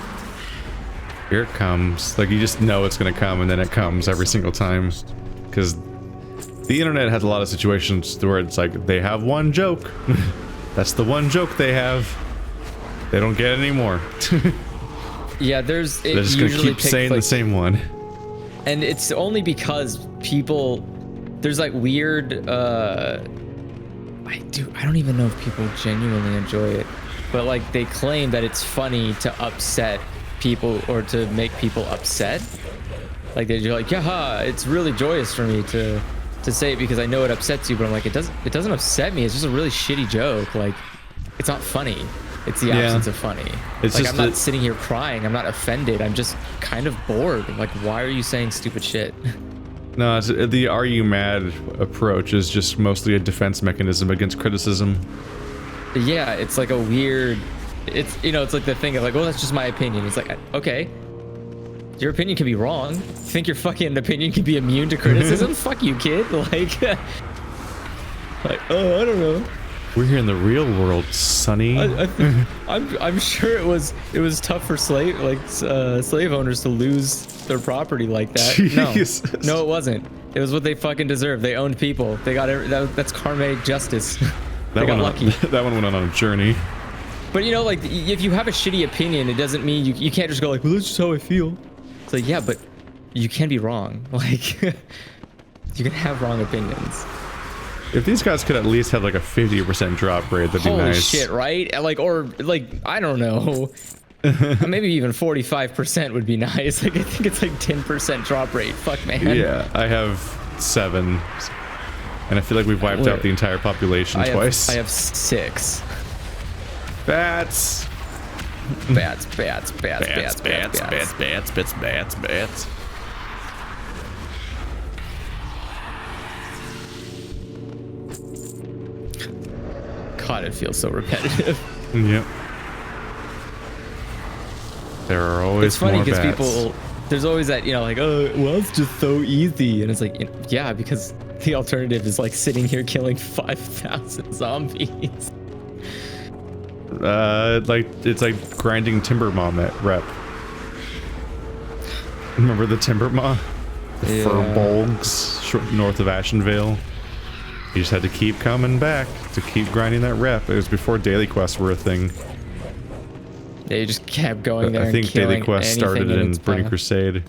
here it comes. Like you just know it's gonna come, and then it comes every single time, because the internet has a lot of situations where it's like they have one joke. That's the one joke they have. They don't get any more. Yeah, they're just gonna keep saying the same one. And it's only because people, there's like weird, I don't even know if people genuinely enjoy it, but like they claim that it's funny to upset people or to make people upset. Like they're like, yeah, it's really joyous for me to say it because I know it upsets you, but I'm like, it doesn't upset me. It's just a really shitty joke. Like, it's not funny. It's the absence of funny. It's like, just I'm not sitting here crying. I'm not offended. I'm just kind of bored. Like, why are you saying stupid shit? No, the "are you mad" approach is just mostly a defense mechanism against criticism. Yeah, it's like a weird. It's it's like the thing of like, well, that's just my opinion. It's like, okay, your opinion can be wrong. You think your fucking opinion can be immune to criticism? Fuck you, kid. Like, oh, I don't know. We're here in the real world, Sonny. I'm sure it was tough for slave owners to lose their property like that. Jesus. No, it wasn't. It was what they fucking deserved. They owned people. They got that's karmic justice. They got lucky. That one went on a journey. But like if you have a shitty opinion, it doesn't mean you can't just go like, well, that's just how I feel. It's like, yeah, but you can be wrong. Like you can have wrong opinions. If these guys could at least have like a 50% drop rate, that'd be Holy nice. shit, right? Like, or like, I don't know. Maybe even 45% would be nice. Like, I think it's like 10% drop rate. Fuck, man. Yeah, I have 7. And I feel like we've wiped out the entire population twice. I have 6. Bats. Bats. Bats. God, it feels so repetitive. Yep. There are always It's funny more because bats. people, there's always that, like, oh, well, it's just so easy. And it's like, yeah, because the alternative is like sitting here killing 5,000 zombies. It's like grinding timber maw rep. Remember the timber maw? The Furbolgs north of Ashenvale. You just had to keep coming back to keep grinding that rep. It was before daily quests were a thing. Yeah, you just kept going there. I think daily quests started in Burning Crusade.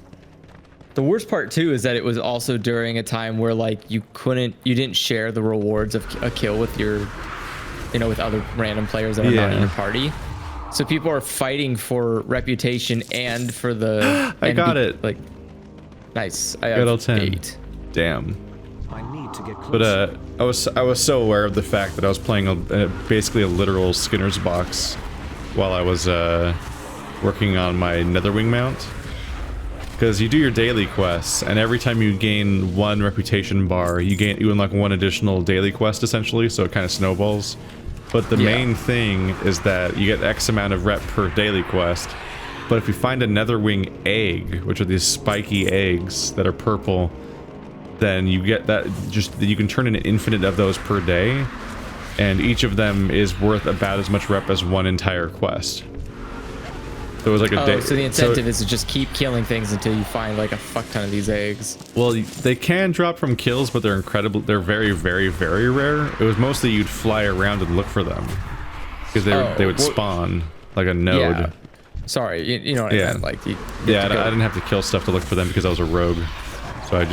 The worst part too is that it was also during a time where like you didn't share the rewards of a kill with your, with other random players that are not in your party. So people are fighting for reputation and for the. I got it. Like, nice. I got all have 10. 8. Damn. I need to get closer. But I was so aware of the fact that I was playing basically a literal Skinner's box while I was working on my Netherwing mount. Because you do your daily quests, and every time you gain 1 reputation bar, you unlock 1 additional daily quest essentially, so it kind of snowballs. But the main thing is that you get X amount of rep per daily quest. But if you find a Netherwing egg, which are these spiky eggs that are purple, then you get that, you can turn in an infinite of those per day, and each of them is worth about as much rep as 1 entire quest. So it was like a day. So the incentive is to just keep killing things until you find like a fuck ton of these eggs. Well, they can drop from kills, but they're very, very, very rare. It was mostly you'd fly around and look for them because they would spawn like a node. Yeah. Sorry, you know what I meant. Like, I didn't have to kill stuff to look for them because I was a rogue. So I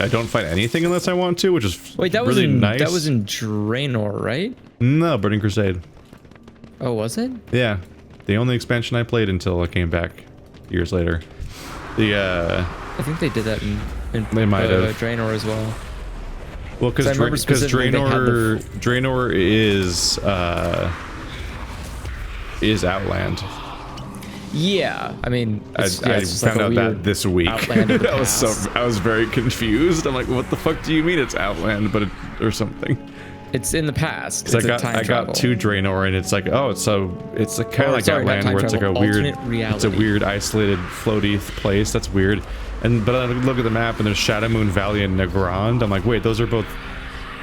don't fight anything unless I want to, which is really nice. That was in Draenor, right? No, Burning Crusade. Oh, was it? Yeah. The only expansion I played until I came back years later. I think they did that in they might have Draenor as well. Well, because Draenor is Outland. Yeah, I mean, I found out that this week. I was very confused. I'm like, what the fuck do you mean it's Outland, or something? It's in the past. Because I got to Draenor, and it's like, oh, it's kind of like Outland, where it's like it's a weird isolated floaty place. That's weird. But I look at the map, and there's Shadowmoon Valley and Nagrand. I'm like, wait, those are both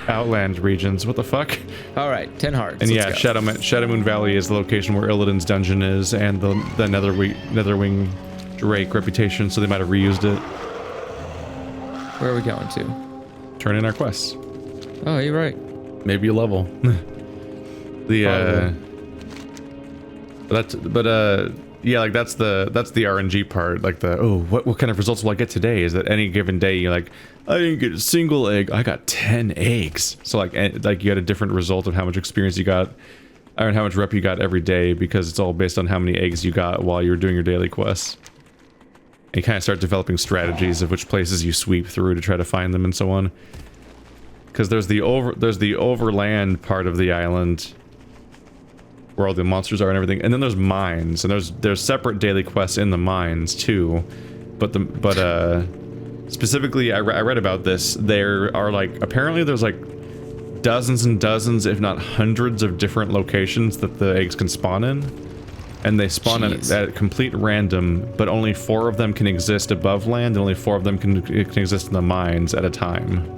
Outland regions. What the fuck? All right, 10 hearts. And yeah, Shadowmoon Valley is the location where Illidan's dungeon is, and the Netherwing Drake reputation. So they might have reused it. Where are we going to? Turn in our quests. Oh, you're right. Maybe a level. Yeah, like that's the RNG part. Like what kind of results will I get today? Is that any given day you're like, I didn't get a single egg, I got 10 eggs. So like you had a different result of how much experience you got, or how much rep you got every day, because it's all based on how many eggs you got while you were doing your daily quests. And you kind of start developing strategies of which places you sweep through to try to find them and so on. Because there's the overland part of the island where all the monsters are and everything, and then there's mines, and there's separate daily quests in the mines too. But specifically, I read about this. There are apparently there's dozens and dozens, if not hundreds, of different locations that the eggs can spawn in, and they spawn at complete random. But only 4 of them can exist above land, and only 4 of them can exist in the mines at a time.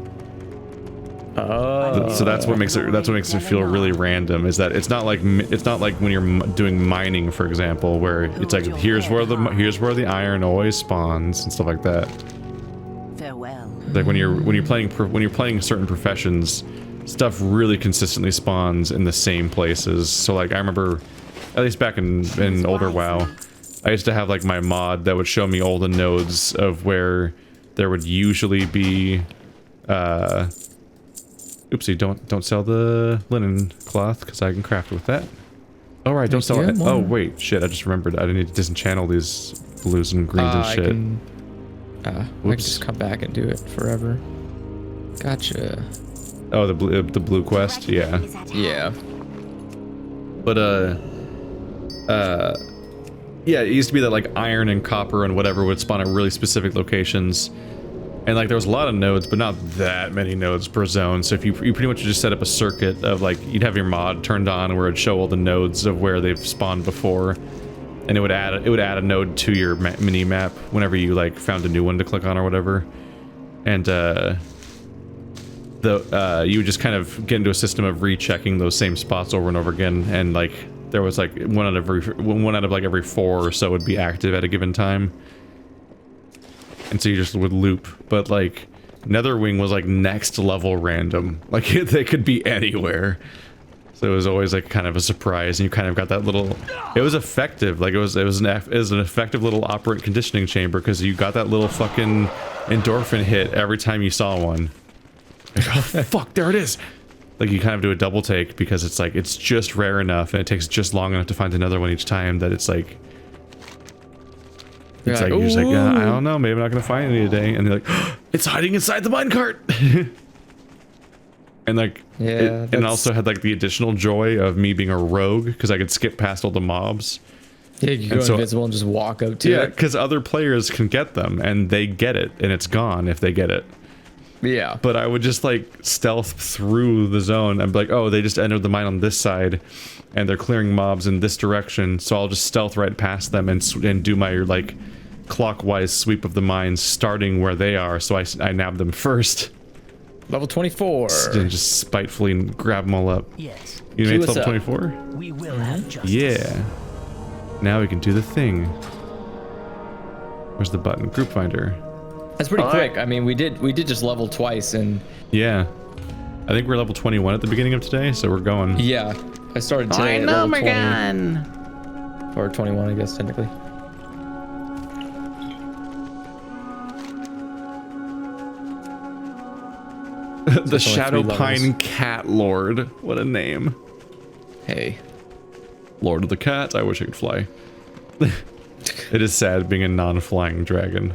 Oh. So that's what makes it feel really random. Is that it's not like when you're doing mining, for example, where it's like here's where the iron always spawns and stuff like that. Farewell. Like when you're playing certain professions, stuff really consistently spawns in the same places. So like I remember, at least back in older WoW, I used to have like my mod that would show me all the nodes of where there would usually be oopsie, don't sell the linen cloth, because I can craft with that. Oh right, don't sell it. Oh wait, shit, I just remembered. I need to disenchannel these blues and greens and shit. I can just come back and do it forever. Gotcha. Oh, the blue quest? Yeah. Yeah. But yeah, it used to be that like iron and copper and whatever would spawn at really specific locations. And like there was a lot of nodes, but not that many nodes per zone. So if you pretty much just set up a circuit of like, you'd have your mod turned on where it'd show all the nodes of where they've spawned before. And it would add a node to your mini map whenever you like found a new one to click on or whatever. And you would just kind of get into a system of rechecking those same spots over and over again. And like there was like one out of like every 4 or so would be active at a given time. And so you just would loop, but like Netherwing was like next level random. Like they could be anywhere. So it was always like kind of a surprise, and you kind of got that little. It was effective. Like it was an effective little operant conditioning chamber because you got that little fucking endorphin hit every time you saw one. Like, oh fuck, there it is. Like you kind of do a double take because it's like it's just rare enough, and it takes just long enough to find another one each time that it's like. It's like, you're just like, I don't know, maybe I'm not gonna find any today. And they're like, oh, it's hiding inside the minecart! And like, yeah, and also had like the additional joy of me being a rogue, because I could skip past all the mobs. Yeah, you go invisible and just walk up to it. Yeah, because other players can get them, and they get it, and it's gone if they get it. Yeah. But I would just like stealth through the zone and be like, oh, they just entered the mine on this side, and they're clearing mobs in this direction, so I'll just stealth right past them and do my like clockwise sweep of the mines, starting where they are, so I nab them first. Level 24. And just spitefully grab them all up. Yes. You made it to level 24? We will have justice. Yeah. Now we can do the thing. Where's the button? Group finder. That's pretty quick. I mean, we did just level twice, and yeah, I think we're level 21 at the beginning of today, so we're going. Yeah, I started today at level 20. Or 21, I guess, technically. The Shadowpine Cat Lord. What a name. Hey. Lord of the Cat. I wish I could fly. It is sad being a non-flying dragon.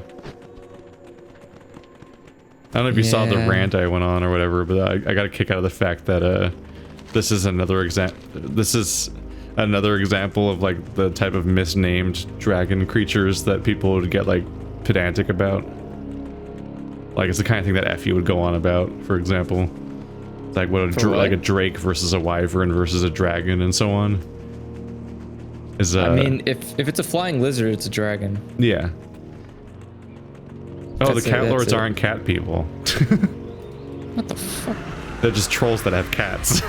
I don't know if you saw the rant I went on or whatever, but I got a kick out of the fact that this is another example of like the type of misnamed dragon creatures that people would get like pedantic about. Like it's the kind of thing that Effie would go on about, for example. Like like a drake versus a wyvern versus a dragon and so on. I mean, if it's a flying lizard, it's a dragon. Yeah. Oh, the cat lords aren't cat people. What the fuck? They're just trolls that have cats.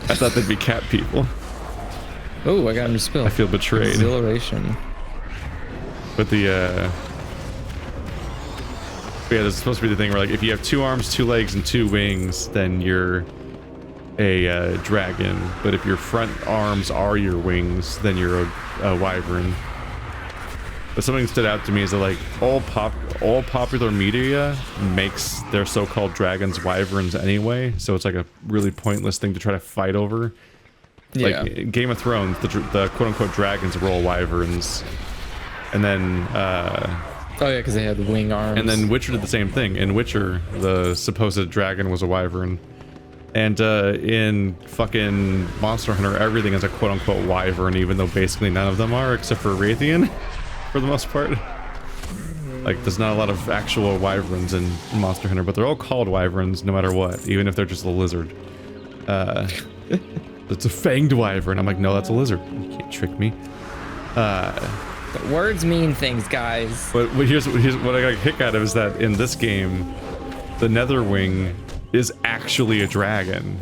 I thought they'd be cat people. Oh, I got him to spill. I feel betrayed. Exhilaration. But the yeah, there's supposed to be the thing where like if you have 2 arms, 2 legs, and 2 wings, then you're a dragon. But if your front arms are your wings, then you're a wyvern. But something that stood out to me is that like all popular media makes their so-called dragons wyverns anyway, so it's like a really pointless thing to try to fight over. Yeah. Like in Game of Thrones, the quote-unquote dragons were all wyverns, and then oh yeah, because they had wing arms. and then Witcher did the same thing. In Witcher, the supposed dragon was a wyvern. And in fucking Monster Hunter, everything is a quote-unquote wyvern, even though basically none of them are, except for Raytheon, for the most part. Like, there's not a lot of actual wyverns in Monster Hunter, but they're all called wyverns no matter what, even if they're just a lizard. It's a fanged wyvern. I'm like, no, that's a lizard. You can't trick me. But words mean things, guys. But here's what I got a kick out of is that in this game, the Netherwing is actually a dragon.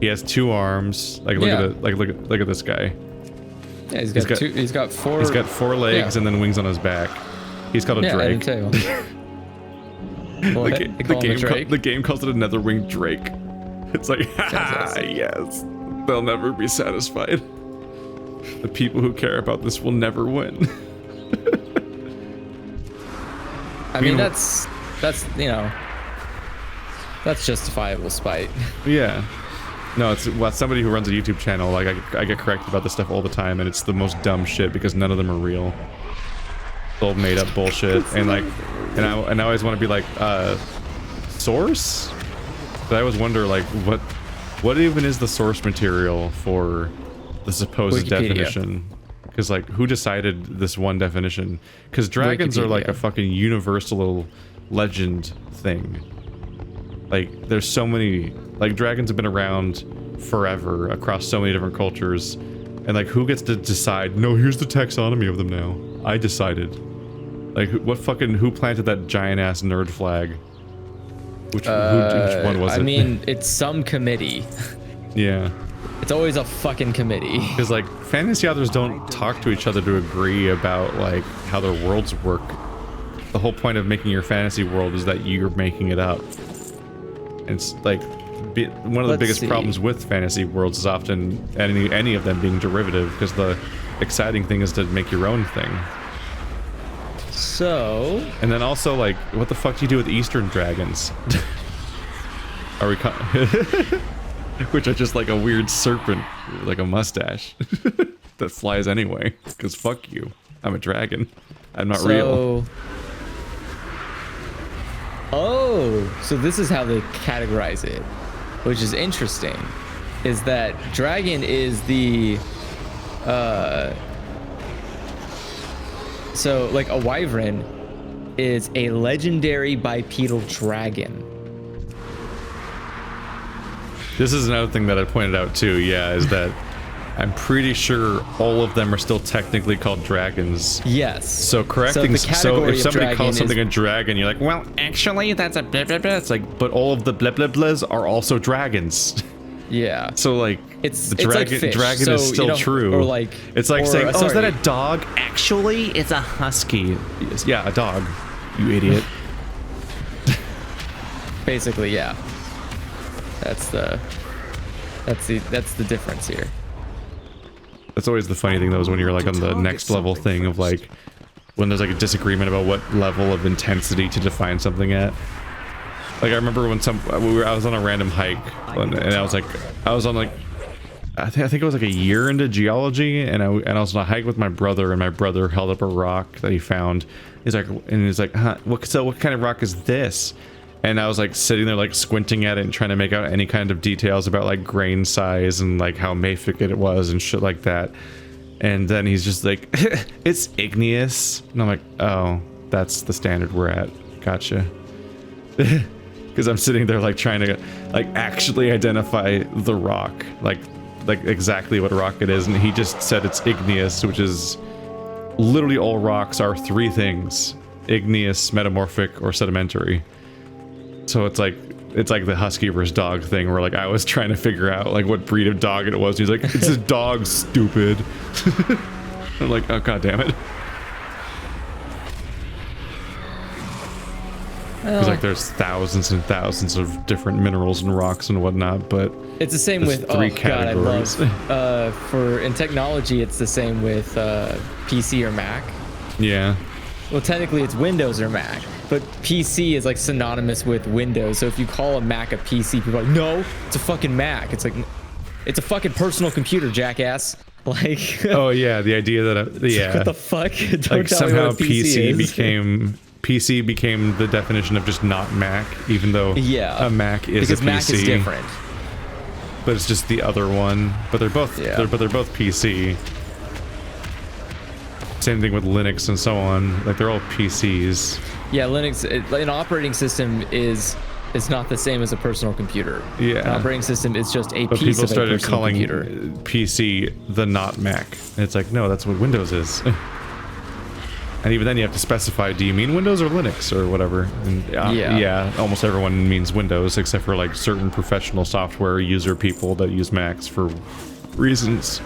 He has 2 arms. Like look at this guy. Yeah, he's got 4. He's got 4 legs and then wings on his back. He's called a drake. And a tail. Well, the game calls it a Netherwing drake. It's like, haha, yes, they'll never be satisfied. The people who care about this will never win. I mean, that's you know, that's justifiable spite. Yeah. No, it's somebody who runs a YouTube channel. Like I get corrected about this stuff all the time, and it's the most dumb shit because none of them are real. It's all made up bullshit, and like, and I always want to be like, source. But I always wonder like what What even is the source material for the supposed Wikipedia. definition? Because like, who decided this one definition? Because dragons are like Wikipedia. a fucking universal legend thing. Like, there's so many, like, dragons have been around forever across so many different cultures, and like, who gets to decide? No, here's the taxonomy of them now. I decided. Like, who planted that giant ass nerd flag? Which one was it? I mean, it's some committee. Yeah. It's always a fucking committee. Because like, fantasy authors don't talk to each other to agree about like how their worlds work. The whole point of making your fantasy world is that you're making it up. It's like one of the Let's biggest see. problems with fantasy worlds is often any of them being derivative, because the exciting thing is to make your own thing. So, And then also, like, what the fuck do you do with Eastern dragons? Are we which are just like a weird serpent, like a mustache that flies anyway. Because fuck you, I'm a dragon. I'm not real. Oh, so this is how they categorize it, which is interesting. Is that dragon is the, so like a wyvern is a legendary bipedal dragon. This is another thing that I pointed out too, yeah, is that I'm pretty sure all of them are still technically called dragons. Yes. So correcting, the so category if of somebody dragon calls is- something a dragon, you're like, well, actually, that's a blah blah blah. It's like, but all of the blah blah blahs are also dragons. Yeah. So like, It's the like dragon, fish. dragon So, is still you know, true. or like, it's like or, saying, oh, is that sorry. a dog? Actually, it's a husky. Yes, yeah, a dog. You idiot. Basically, yeah. That's the difference here. That's always the funny thing though, is when you're like on the next level thing of like, when there's like a disagreement about what level of intensity to define something at. Like I remember when I was on a random hike, and I was on like, I think it was like a year into geology, and I was on a hike with my brother, and my brother held up a rock that he found. He's like, huh, what kind of rock is this? And I was like sitting there like squinting at it and trying to make out any kind of details about like grain size and like how mafic it was and shit like that. And then he's just like, it's igneous. And I'm like, oh, that's the standard we're at. Gotcha. Because I'm sitting there like trying to like actually identify the rock, like exactly what rock it is. And he just said it's igneous, which is literally all rocks are three things: igneous, metamorphic, or sedimentary. So it's like the husky versus dog thing, where like I was trying to figure out like what breed of dog it was. He's like, it's a dog, stupid. I'm like, oh god damn it. Because like there's thousands and thousands of different minerals and rocks and whatnot, but It's the same there's with three categories. categories. God, I love in technology. It's the same with PC or Mac. Yeah. Well, technically it's Windows or Mac, but PC is like synonymous with Windows. So if you call a Mac a PC, people are like, no, it's a fucking Mac. It's like, it's a fucking personal computer, jackass. Like, Oh yeah, the idea that yeah, what the fuck? Don't like tell me somehow what a PC is. PC became the definition of just not Mac, even though Yeah, a Mac is because a PC. Mac is different. But it's just the other one. But they're both Yeah. they're both PC. Same thing with Linux and so on. Like they're all PCs. Yeah, Linux, an operating system is not the same as a personal computer. Yeah. An operating system is just a But piece people of a started personal calling computer. PC the not Mac. And it's like, no, that's what Windows is. And even then you have to specify, do you mean Windows or Linux or whatever? And yeah, almost everyone means Windows except for like certain professional software user people that use Macs for reasons.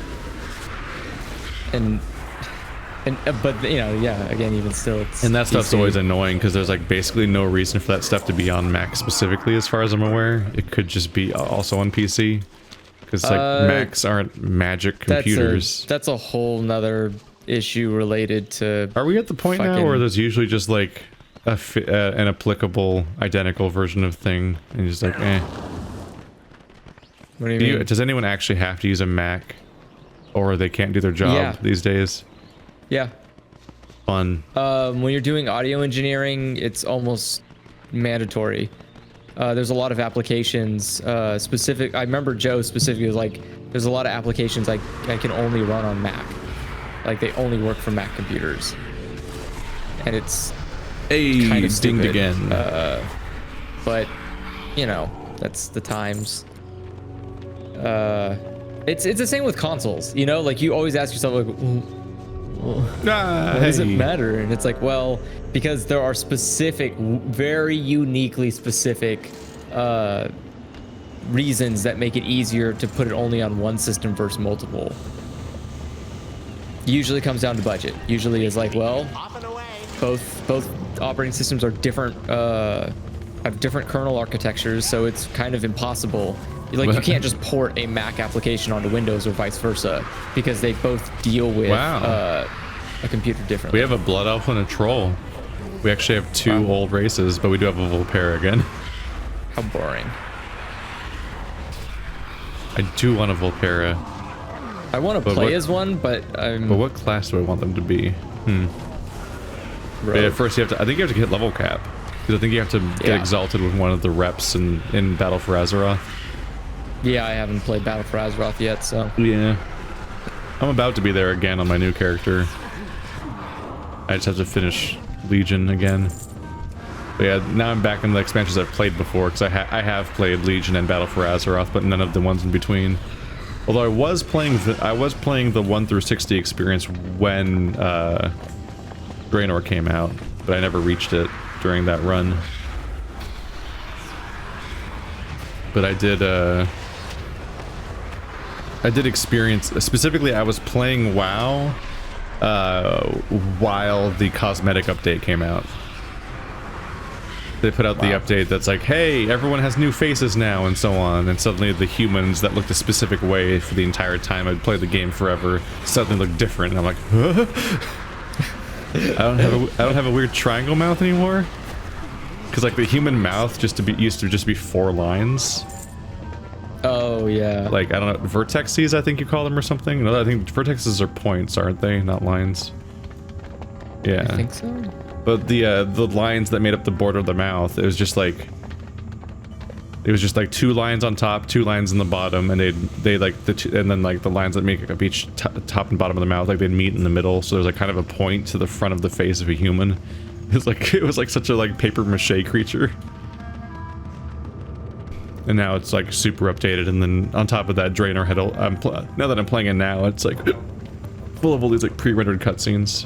But you know, yeah, again, even still, it's And that stuff's PC. always annoying because there's like basically no reason for that stuff to be on Mac specifically, as far as I'm aware. It could just be also on PC because like Macs aren't magic computers. That's a whole nother issue related to. Are we at the point now where there's usually just like an applicable identical version of thing and you're just like, eh? What do you mean? Does anyone actually have to use a Mac, or they can't do their job these days? Yeah. Fun. When you're doing audio engineering, it's almost mandatory. There's a lot of applications specific. I remember Joe specifically was like, there's a lot of applications I can only run on Mac. Like they only work for Mac computers. And it's kind of dinged stupid. again. But you know, that's the times. It's the same with consoles, you know, like you always ask yourself like, why does it matter? And it's like, well, because there are specific, very uniquely specific reasons that make it easier to put it only on one system versus multiple. Usually comes down to budget. Usually is like, well, both operating systems are different, have different kernel architectures, so it's kind of impossible. Like you can't just port a Mac application onto Windows or vice versa because they both deal with a computer differently. We have a blood elf and a troll. We actually have two old races, but we do have a Volparagon. How boring. I do want a Volpara. I want to play as one, but But what class do I want them to be? But at first you have to. I think you have to hit level cap because I think you have to get exalted with one of the reps in Battle for Azeroth. Yeah, I haven't played Battle for Azeroth yet, so. Yeah. I'm about to be there again on my new character. I just have to finish Legion again. But yeah, now I'm back in the expansions I've played before, because I have played Legion and Battle for Azeroth, but none of the ones in between. Although I was playing the 1 through 60 experience when Draenor came out, but I never reached it during that run. But I did experience, specifically I was playing WoW while the cosmetic update came out. They put out the update that's like, hey, everyone has new faces now and so on, and suddenly the humans that looked a specific way for the entire time I'd played the game forever suddenly look different, and I'm like, huh? I don't have a weird triangle mouth anymore? Because like the human mouth used to just be 4 lines. Oh yeah. Like, I don't know, vertexes I think you call them or something. No, I think vertexes are points, aren't they? Not lines. Yeah. I think so. But the lines that made up the border of the mouth, it was just like 2 lines on top, 2 lines in the bottom, and they like and then like the lines that make up each top and bottom of the mouth, like they'd meet in the middle. So there's like kind of a point to the front of the face of a human. It was like such a like paper mache creature. And now it's like super updated, and then on top of that, Draenor had now that I'm playing it now, it's like full of all these like pre-rendered cutscenes.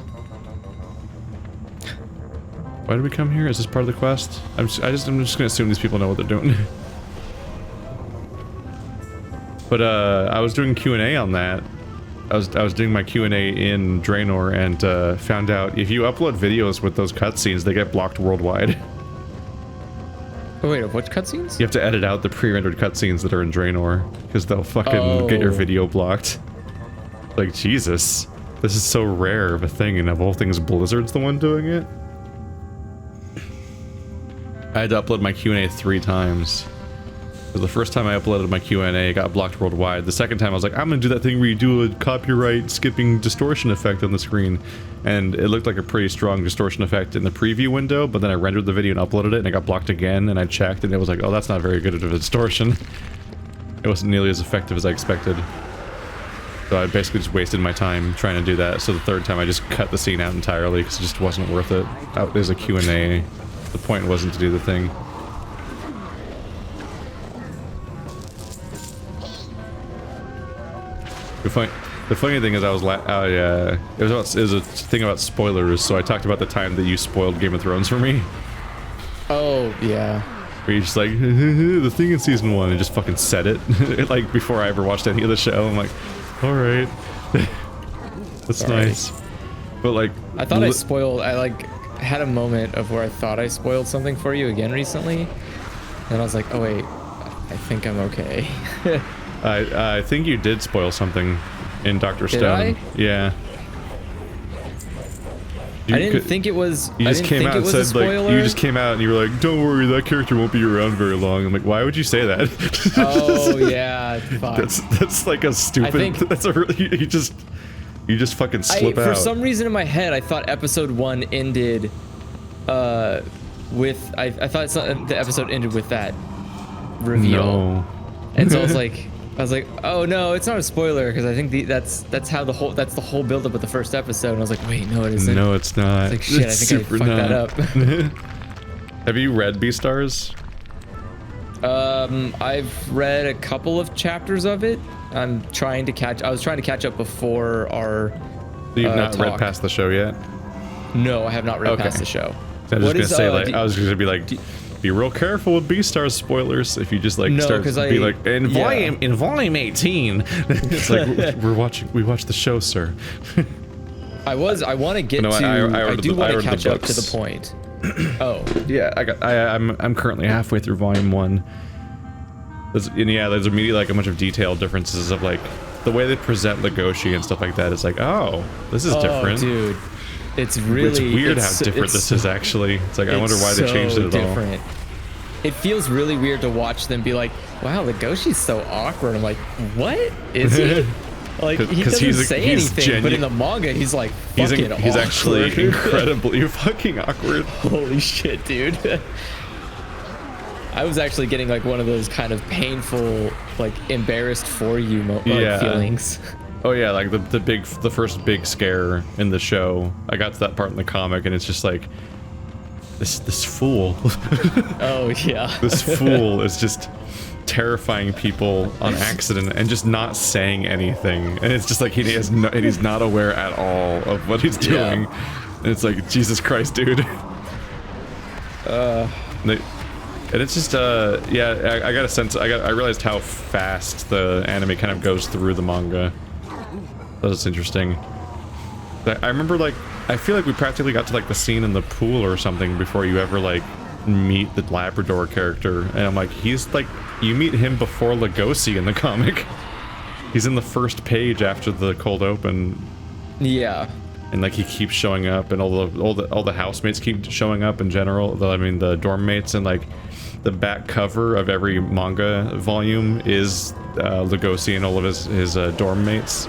Why did we come here? Is this part of the quest? I'm just gonna assume these people know what they're doing. But I was doing Q&A on that. I was doing my Q&A in Draenor and found out if you upload videos with those cutscenes, they get blocked worldwide. Oh wait, what cutscenes? You have to edit out the pre-rendered cutscenes that are in Draenor because they'll fucking get your video blocked. Like, Jesus, this is so rare of a thing, and of all things, Blizzard's the one doing it. I had to upload my Q&A 3 times. So the first time I uploaded my Q&A, it got blocked worldwide. The second time I was like, I'm gonna do that thing where you do a copyright skipping distortion effect on the screen. And it looked like a pretty strong distortion effect in the preview window, but then I rendered the video and uploaded it, and it got blocked again, and I checked, and it was like, oh, that's not very good of a distortion. It wasn't nearly as effective as I expected. So I basically just wasted my time trying to do that. So the third time I just cut the scene out entirely, because it just wasn't worth it. There's a Q&A. The point wasn't to do the thing. The funny thing is, it was a thing about spoilers. So I talked about the time that you spoiled Game of Thrones for me. Oh yeah. Where you just like the thing in season 1 and just fucking said it like before I ever watched any of the show. I'm like, all right, that's nice. But like, I thought I like had a moment of where I thought I spoiled something for you again recently, and I was like, oh wait, I think I'm okay. I think you did spoil something in Dr. Stone. Did I? Yeah. I didn't think it was. You just came out and said like, you just came out and you were like, don't worry, that character won't be around very long. I'm like, why would you say that? Oh yeah, fuck. That's like a stupid. That's a really you just fucking slip out. For some reason in my head, I thought episode 1 ended with I thought the episode ended with that reveal, No. and so I was like, oh no, it's not a spoiler because I think that's how the whole build up of the first episode. And I was like, wait, no, it isn't. No, it's not. It's like shit. It's I think I fucked that up. Have you read Beastars? I've read a couple of chapters of it. I was trying to catch up before our. So you've not read talk. past the show yet? No, I have not read Okay. past the show. I was just gonna say, like, do- I was gonna be like, be real careful with Beastars spoilers if you just like No, start 'cause to be I- like in yeah. volume 18. It's like we watched the show, sir. I want to get No, to. I I do want to ordered the catch up to books. the point. Oh, Yeah, I'm currently halfway through volume 1. There's immediately like a bunch of detailed differences of like the way they present Legoshi and stuff like that. It's like, oh, this is different. dude, it's really It's weird how different this is actually. It's like I wonder why they changed it at all. It feels really weird to watch them be like, wow, Legoshi's so awkward. I'm like, what is he? Like, he 'Cause doesn't say he's anything, but in the manga, he's like He's fucking awkward. he's actually incredibly fucking awkward. Holy shit, dude. I was actually getting like one of those kind of painful, like embarrassed for you Yeah. feelings. Oh yeah, like the first big scare in the show. I got to that part in the comic, and it's just like this fool. Oh yeah. This fool is just terrifying people on accident and just not saying anything, and it's just like he's not aware at all of what he's doing. And it's like, Jesus Christ, dude. And it's just yeah, I got a sense. I realized how fast the anime kind of goes through the manga. That's interesting. I remember, like, I feel like we practically got to like the scene in the pool or something before you ever like meet the Labrador character, and I'm like, he's like, you meet him before Legoshi in the comic. He's in the first page after the cold open. Yeah. And like he keeps showing up, and all the housemates keep showing up in general. I mean the dorm mates, and like the back cover of every manga volume is Legoshi and all of his dorm mates,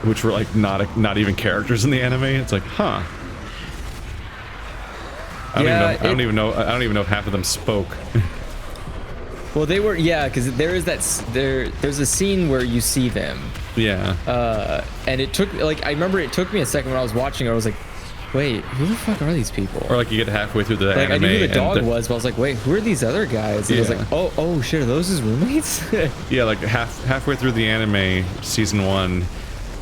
which were like not even characters in the anime. It's like, huh. I don't even know if half of them spoke. Well, they were, yeah, because there's a scene where you see them. Yeah. And it took, like, I remember it took me a second when I was watching it. I was like, wait, who the fuck are these people? Or like you get halfway through the like, anime. I knew who the and dog was, but I was like, wait, who are these other guys? And I was Yeah. like, oh shit, are those his roommates? Yeah, like halfway through the anime, season 1,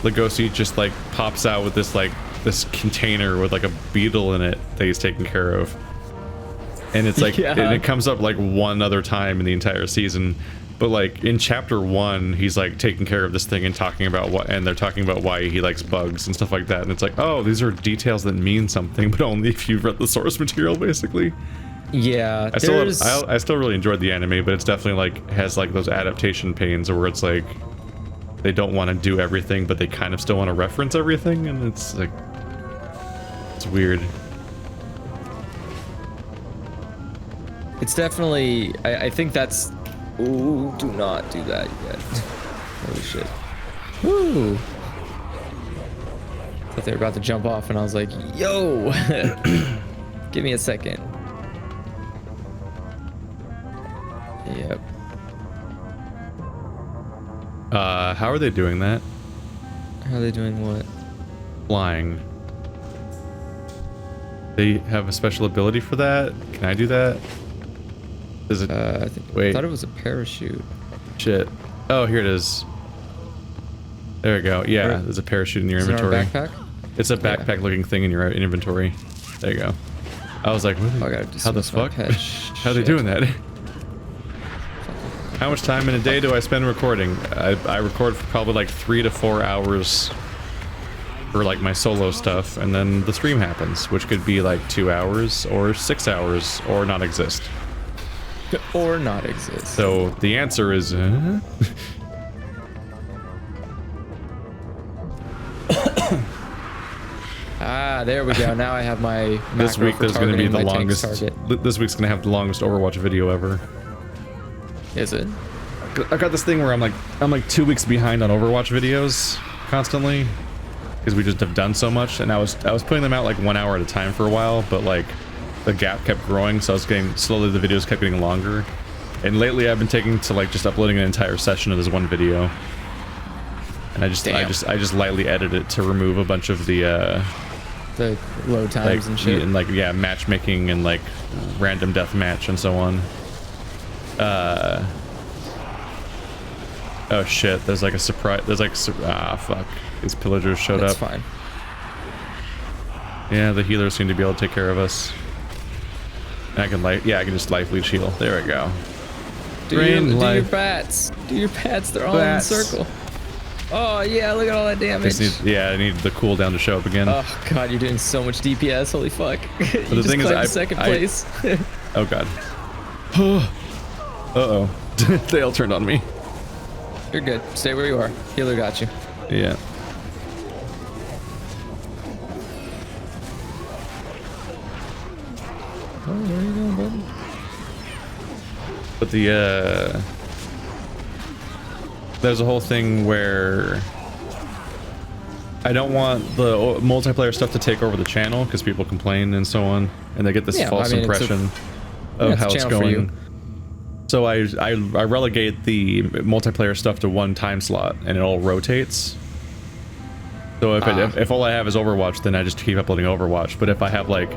Legoshi just like pops out with this container with like a beetle in it that he's taking care of. And it's like, Yeah. and it comes up like one other time in the entire season. But like in chapter 1, he's like taking care of this thing and talking about and they're talking about why he likes bugs and stuff like that. And it's like, oh, these are details that mean something, but only if you've read the source material, basically. Yeah, I still really enjoyed the anime, but it's definitely like has like those adaptation pains where it's like they don't want to do everything, but they kind of still want to reference everything, and it's like, it's weird. It's definitely, I think that's, ooh, do not do that yet. Holy shit. Woo! Thought they were about to jump off, and I was like, yo! Give me a second. Yep. How are they doing that? How are they doing what? Flying. They have a special ability for that? Can I do that? Is it? I Wait. thought it was a parachute. Shit. Oh, here it is. There we go. Yeah, Where- there's a parachute in your Is it in our inventory. backpack? It's a backpack-looking thing in your inventory. There you go. I was like, what Oh, I gotta how the dismiss my fuck? pet. How are they Shit. doing that? How much time in a day do I spend recording? I record for probably like 3 to 4 hours for like my solo stuff, and then the stream happens, which could be like 2 hours or 6 hours or not exist. Or not exist. So the answer is Ah, there we go. Now I have my this macro week for there's going to be targeting the my tank's longest. target. This week's going to have the longest Overwatch video ever. Is it? I got this thing where I'm like 2 weeks behind on Overwatch videos constantly because we just have done so much, and I was putting them out like 1 hour at a time for a while, but like the gap kept growing, so I was getting slowly the videos kept getting longer. And lately I've been taking to like just uploading an entire session of this one video. And I just lightly edit it to remove a bunch of the load times like, and shit. And like yeah, matchmaking and like random deathmatch and so on. Oh shit, there's like a surprise, there's like, fuck. These pillagers showed up. That's fine. Yeah, the healers seem to be able to take care of us. I can I can just life leech heal. There we go. Do your bats. Do your bats, they're all in a circle. Oh yeah, look at all that damage. I need the cooldown to show up again. Oh god, you're doing so much DPS, holy fuck. You the just thing is, climbed second place. Oh god. Uh-oh. They all turned on me. You're good. Stay where you are. Healer got you. Yeah. Oh, where are you going, buddy? But there's a whole thing where I don't want the multiplayer stuff to take over the channel because people complain and so on, and they get this false impression of how it's going. So I relegate the multiplayer stuff to one time slot, and it all rotates. So if all I have is Overwatch, then I just keep uploading Overwatch. But if I have like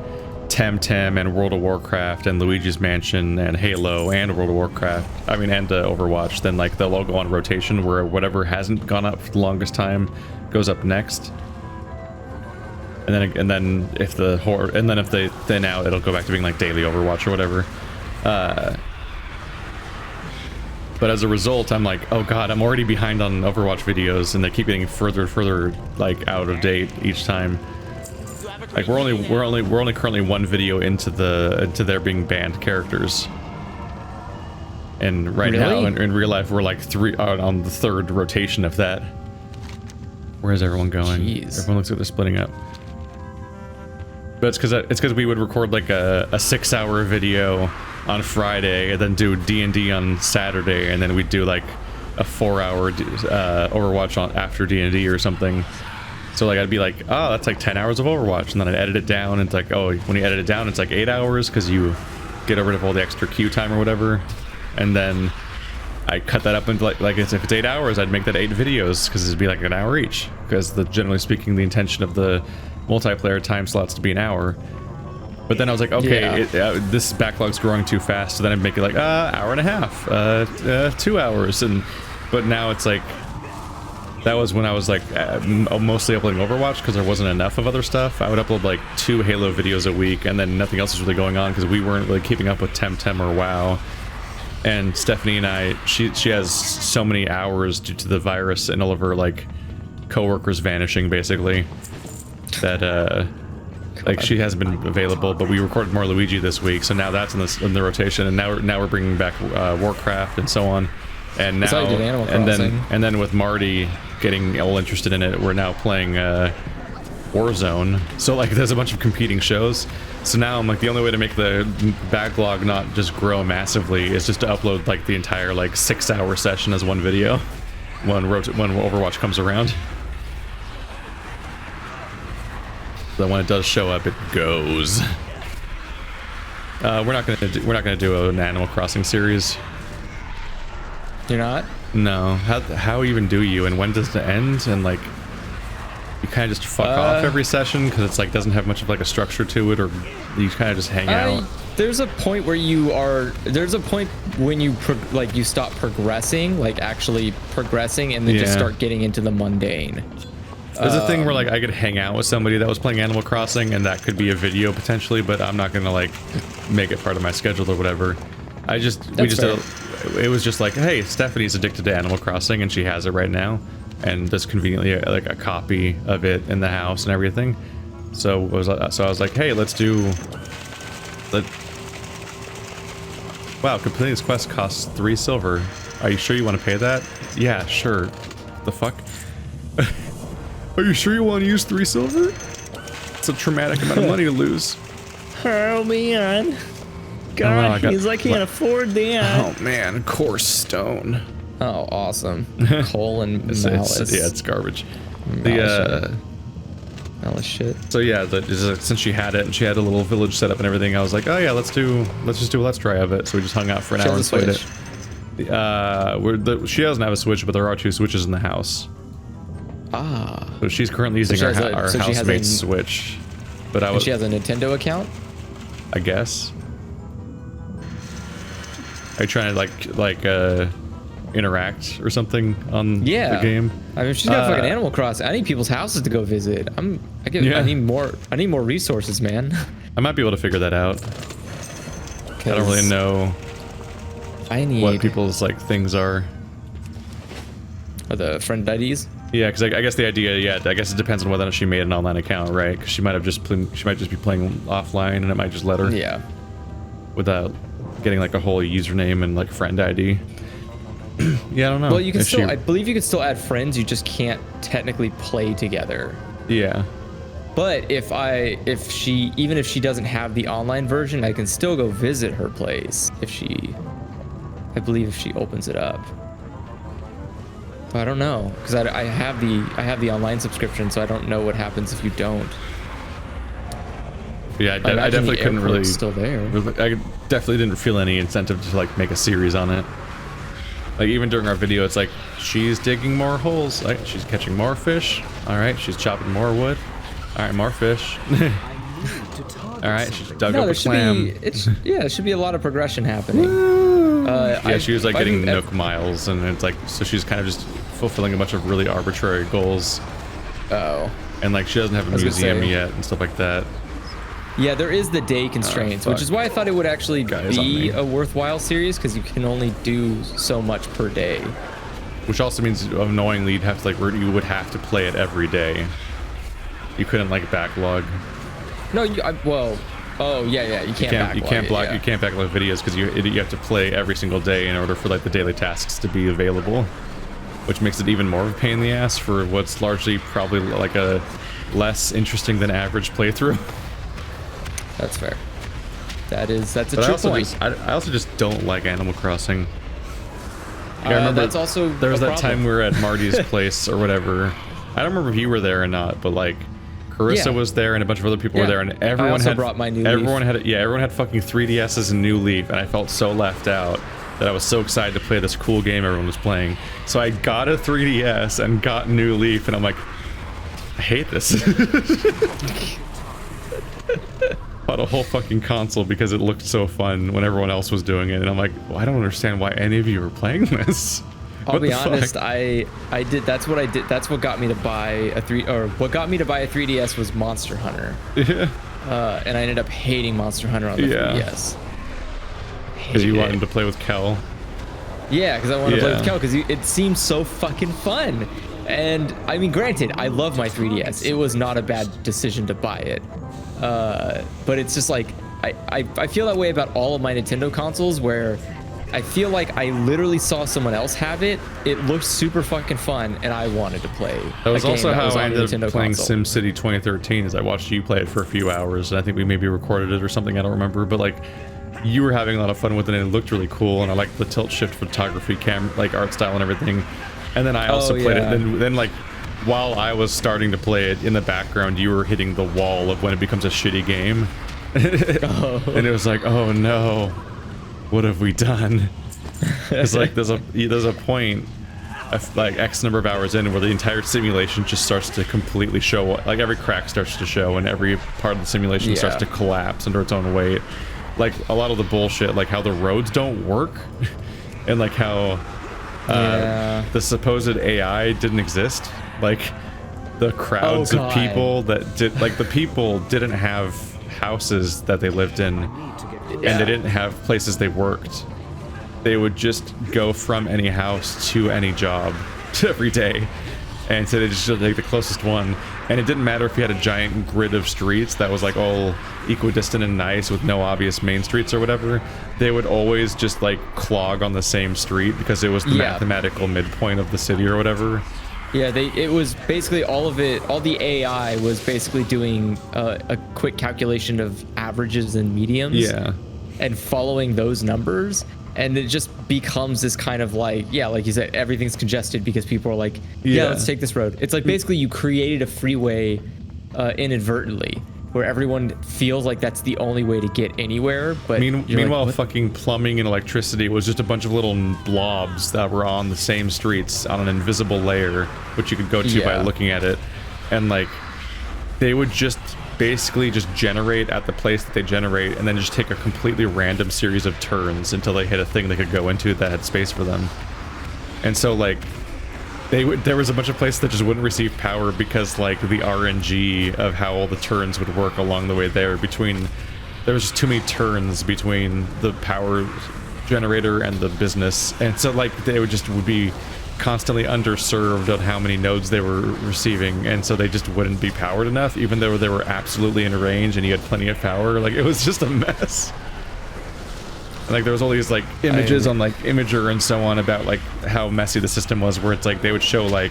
Temtem and World of Warcraft and Luigi's Mansion and Halo and World of Warcraft, and Overwatch, then like they'll all go on rotation where whatever hasn't gone up for the longest time goes up next. And then if they thin out, it'll go back to being like daily Overwatch or whatever. But as a result, I'm like, oh god, I'm already behind on Overwatch videos, and they keep getting further and further like out of date each time. Like we're only currently one video into their being banned characters, and right now in real life we're like on the third rotation of that. Where's everyone going? Jeez. Everyone looks like they're splitting up. But it's because we would record like a 6-hour video on Friday, and then do D&D on Saturday, and then we'd do like a 4-hour Overwatch on after D&D or something. So like I'd be like, oh, that's like 10 hours of Overwatch, and then I'd edit it down, and it's like, oh, when you edit it down, it's like 8 hours because you get rid of all the extra queue time or whatever, and then I cut that up into like if it's 8 hours, I'd make that 8 videos because it'd be like an hour each, because generally speaking the intention of the multiplayer time slots to be an hour. But then I was like, okay, this backlog's growing too fast, so then I'd make it like hour and a half, 2 hours, but now it's like, that was when I was like mostly uploading Overwatch because there wasn't enough of other stuff. I would upload like 2 Halo videos a week, and then nothing else was really going on because we weren't really keeping up with Temtem or WoW. And Stephanie and I, she has so many hours due to the virus and all of her like coworkers vanishing basically that like she hasn't been available. But we recorded more Luigi this week, so now that's in the rotation, and now we're bringing back Warcraft and so on. And now and then with Marty getting all interested in it, we're now playing Warzone. So like there's a bunch of competing shows. So now I'm like, the only way to make the backlog not just grow massively is just to upload like the entire like 6-hour session as one video when Overwatch comes around. So when it does show up, it goes. We're not gonna do an Animal Crossing series. You're not? No. How even do you? And when does it end? And like, you kind of just fuck off every session because it's like doesn't have much of like a structure to it, or you kind of just hang out. There's a point where there's a point when you you stop progressing, like actually progressing, and then just start getting into the mundane. There's a thing where like I could hang out with somebody that was playing Animal Crossing, and that could be a video potentially, but I'm not gonna like make it part of my schedule or whatever. It was just like, hey, Stephanie's addicted to Animal Crossing and she has it right now, and there's conveniently like a copy of it in the house and everything. So I was like, hey, wow, completing this quest costs 3 silver. Are you sure you want to pay that? Yeah, sure. The fuck? Are you sure you want to use 3 silver? It's a traumatic amount of money to lose. Oh man. God, he's like, can't afford that. Oh man, coarse stone. Oh, awesome. Coal and malice. It's garbage. Smell of shit. So yeah, since she had it and she had a little village set up and everything, I was like, oh yeah, let's just do a let's try of it. So we just hung out for an hour and played it. She doesn't have a Switch, but there are 2 Switches in the house. Ah. So she's currently using our housemate's Switch. But she has a Nintendo account? I guess. Are you trying to interact or something on the game? I mean, she's got fucking Animal Crossing. I need people's houses to go visit. I need more resources, man. I might be able to figure that out. I don't really know what people's things are. Or the friend IDs? Yeah, because I guess the idea, I guess it depends on whether or not she made an online account, right? Because she might just be playing offline, and it might just let her. Yeah. Without getting a whole username and friend ID. Yeah, I don't know. Well, you can I believe you can still add friends. You just can't technically play together. Yeah. But even if she doesn't have the online version, I can still go visit her place I believe if she opens it up. But I don't know, because I have the online subscription, so I don't know what happens if you don't. Yeah, I definitely couldn't really. Still there. I definitely didn't feel any incentive to make a series on it. Even during our video, it's she's digging more holes. She's catching more fish. All right, she's chopping more wood. All right, more fish. All right, she's dug up a clam. There should be a lot of progression happening. She was getting Nook miles, and it's so she's kind of just fulfilling a bunch of really arbitrary goals. Oh. And she doesn't have a museum yet and stuff like that. Yeah, there is the day constraints, which is why I thought it would actually be a worthwhile series, because you can only do so much per day. Which also means, annoyingly, you would have to play it every day. You couldn't backlog. No, you can't backlog. You can't backlog videos because you have to play every single day in order for the daily tasks to be available, which makes it even more of a pain in the ass for what's largely probably a less interesting than average playthrough. That's fair. That's a true point. I also just don't like Animal Crossing. I remember that's also there was that time we were at Marty's place or whatever. I don't remember if you were there or not, but Carissa was there and a bunch of other people were there, and everyone brought my new everyone Leaf. Everyone had fucking 3DSs and New Leaf, and I felt so left out that I was so excited to play this cool game everyone was playing. So I got a 3DS and got New Leaf, and I'm like, I hate this. Bought a whole fucking console because it looked so fun when everyone else was doing it, and I'm like, well, I don't understand why any of you are playing this. I'll be honest, I did. That's what I did. That's what got me to buy a 3DS was Monster Hunter. Yeah. And I ended up hating Monster Hunter on the 3DS. Because you wanted to play with Kel. Yeah, because I wanted to play with Kel because it seemed so fucking fun. And I mean, granted, I love my 3DS. It was not a bad decision to buy it. But it's just I feel that way about all of my Nintendo consoles, where I feel like I literally saw someone else have it. It looked super fucking fun, and I wanted to play. That was also how I ended up playing SimCity 2013. Is I watched you play it for a few hours, and I think we maybe recorded it or something. I don't remember, but you were having a lot of fun with it, and it looked really cool. And I liked the tilt shift photography, art style, and everything. And then I also played it. Then while I was starting to play it in the background, you were hitting the wall of when it becomes a shitty game. And it was oh no. What have we done? It's there's a point of X number of hours in where the entire simulation just starts to completely show, every crack starts to show and every part of the simulation starts to collapse under its own weight. A lot of the bullshit, how the roads don't work and how the supposed AI didn't exist. The crowds of people that did, the people didn't have houses that they lived in, and they didn't have places they worked. They would just go from any house to any job every day, and so they just take the closest one. And it didn't matter if you had a giant grid of streets that was all equidistant and nice with no obvious main streets or whatever. They would always just clog on the same street because it was the mathematical midpoint of the city or whatever. Yeah, it was basically all the AI was basically doing a quick calculation of averages and mediums. Yeah. And following those numbers, and it just becomes this kind of like you said, everything's congested because people are let's take this road. It's basically you created a freeway inadvertently, where everyone feels like that's the only way to get anywhere. But Meanwhile, fucking plumbing and electricity was just a bunch of little blobs that were on the same streets on an invisible layer, which you could go to by looking at it. And like, they would just basically just generate at the place that they generate, and then just take a completely random series of turns until they hit a thing they could go into that had space for them. And so like, there was a bunch of places that just wouldn't receive power because like the RNG of how all the turns would work along the way there was just too many turns between the power generator and the business, and so like they would be constantly underserved on how many nodes they were receiving, and so they just wouldn't be powered enough even though they were absolutely in range and you had plenty of power. Like, it was just a mess. Like, there was all these like images on like Imager and so on about like how messy the system was, where it's like they would show like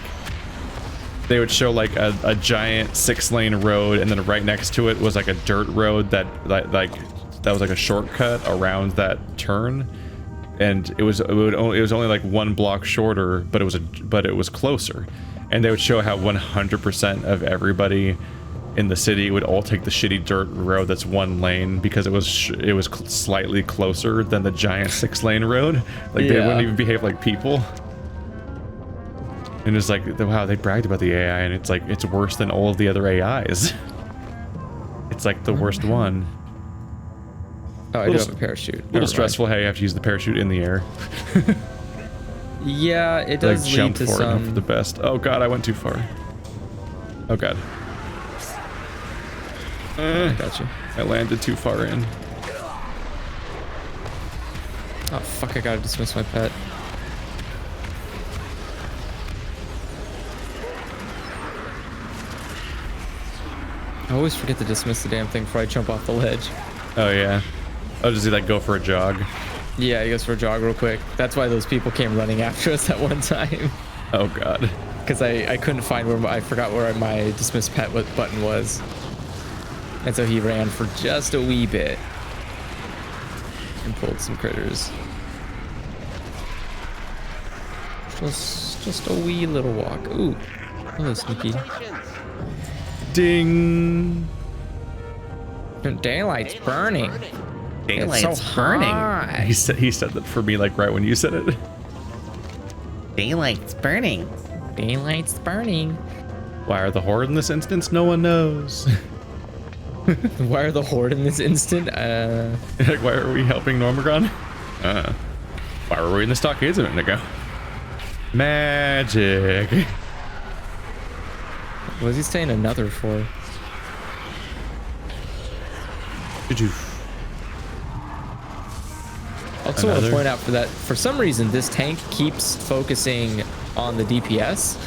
a giant 6-lane road, and then right next to it was like a dirt road that was like a shortcut around that turn, and it was only like 1 block shorter, but it was closer. And they would show how 100% of everybody in the city would all take the shitty dirt road that's 1 lane because it was slightly closer than the giant 6-lane road. Like, they wouldn't even behave like people. And it's like, wow, they bragged about the AI, and it's like, it's worse than all of the other AIs. It's like the worst one. Oh, I do have a parachute. A little stressful how you have to use the parachute in the air. Yeah, it does like, lead jump to for some... it for the best. Oh god, I went too far. Oh god. I got you. I landed too far in. Oh fuck, I gotta dismiss my pet. I always forget to dismiss the damn thing before I jump off the ledge. Oh yeah. Oh, does he like go for a jog? Yeah, he goes for a jog real quick. That's why those people came running after us that one time. Oh god. Because I couldn't find I forgot where my dismiss pet button was. And so he ran for just a wee bit. And pulled some critters. Just a wee little walk. Ooh. Hello, Sneaky. Ding. Daylight's burning. Daylight's It's so burning. hot. He said that for me like right when you said it. Daylight's burning. Daylight's burning. Why are the Horde in this instance? No one knows. Why are the Horde in this instant? Like, why are we helping Gnomeregan? Why were we in the Stockades a minute ago? Magic. What is he saying another for? Did you? I also want to point out for some reason this tank keeps focusing on the DPS.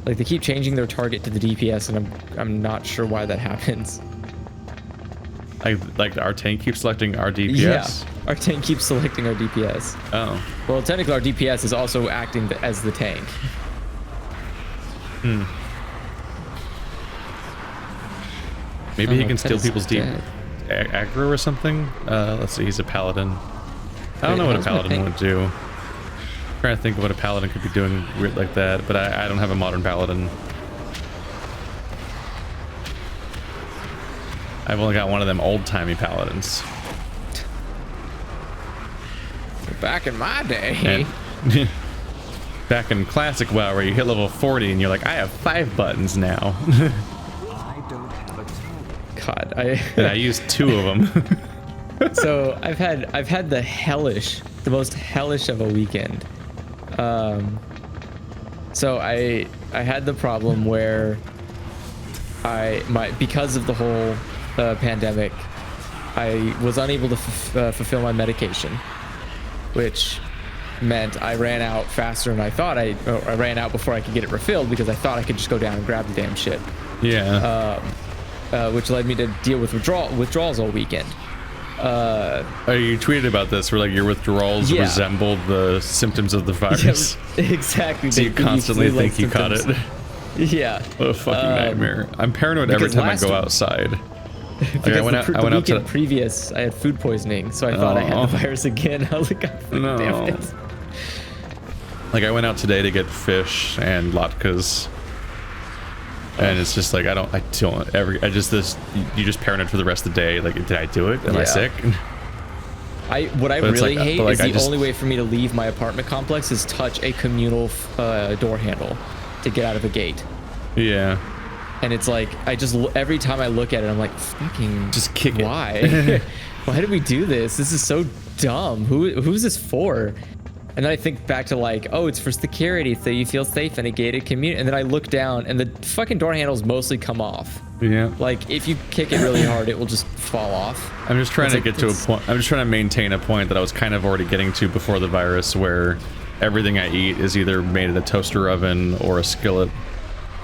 Like, they keep changing their target to the DPS, and I'm not sure why that happens. Like our tank keeps selecting our DPS? Yeah, our tank keeps selecting our DPS. Oh. Well, technically our DPS is also acting as the tank. Hmm. Maybe he can steal people's deep aggro or something? Let's see, he's a paladin. I don't know what a paladin would do. I'm trying to think of what a paladin could be doing weird like that, but I don't have a modern paladin. I've only got one of them old-timey paladins. Back in my day. And back in classic WoW, where you hit level 40 and you're like, I have 5 buttons now. I don't have a target. God, and I used 2 of them. So I've had the most hellish of a weekend. So I had the problem where because of the whole pandemic, I was unable to fulfill my medication, which meant I ran out faster than I thought. I ran out before I could get it refilled because I thought I could just go down and grab the damn shit. Yeah. Which led me to deal with withdrawals all weekend. You tweeted about this, where like your withdrawals resembled the symptoms of the virus. Yeah, exactly. So you constantly think you caught it. Yeah. What a fucking nightmare. I'm paranoid every time I go outside. Like, I went out to previous, I had food poisoning, so I thought I had the virus again. I was like, damn it. Like, I went out today to get fish and latkes. And it's just like, I just you just paranoid for the rest of the day. Like, did I do it? Am I sick? What I But it's really like- hate but like, is I the just- only way for me to leave my apartment complex is touch a communal door handle to get out of a gate. Yeah. And it's like, every time I look at it, I'm like, fucking Just kick it. why? Why did we do this? This is so dumb. Who's this for? And then I think back to like, oh, it's for security, so you feel safe in a gated community. And then I look down and the fucking door handles mostly come off. Yeah. Like, if you kick it really hard, it will just fall off. I'm just trying It's to like, get to a it's- point. I'm just trying to maintain a point that I was kind of already getting to before the virus, where everything I eat is either made in a toaster oven or a skillet.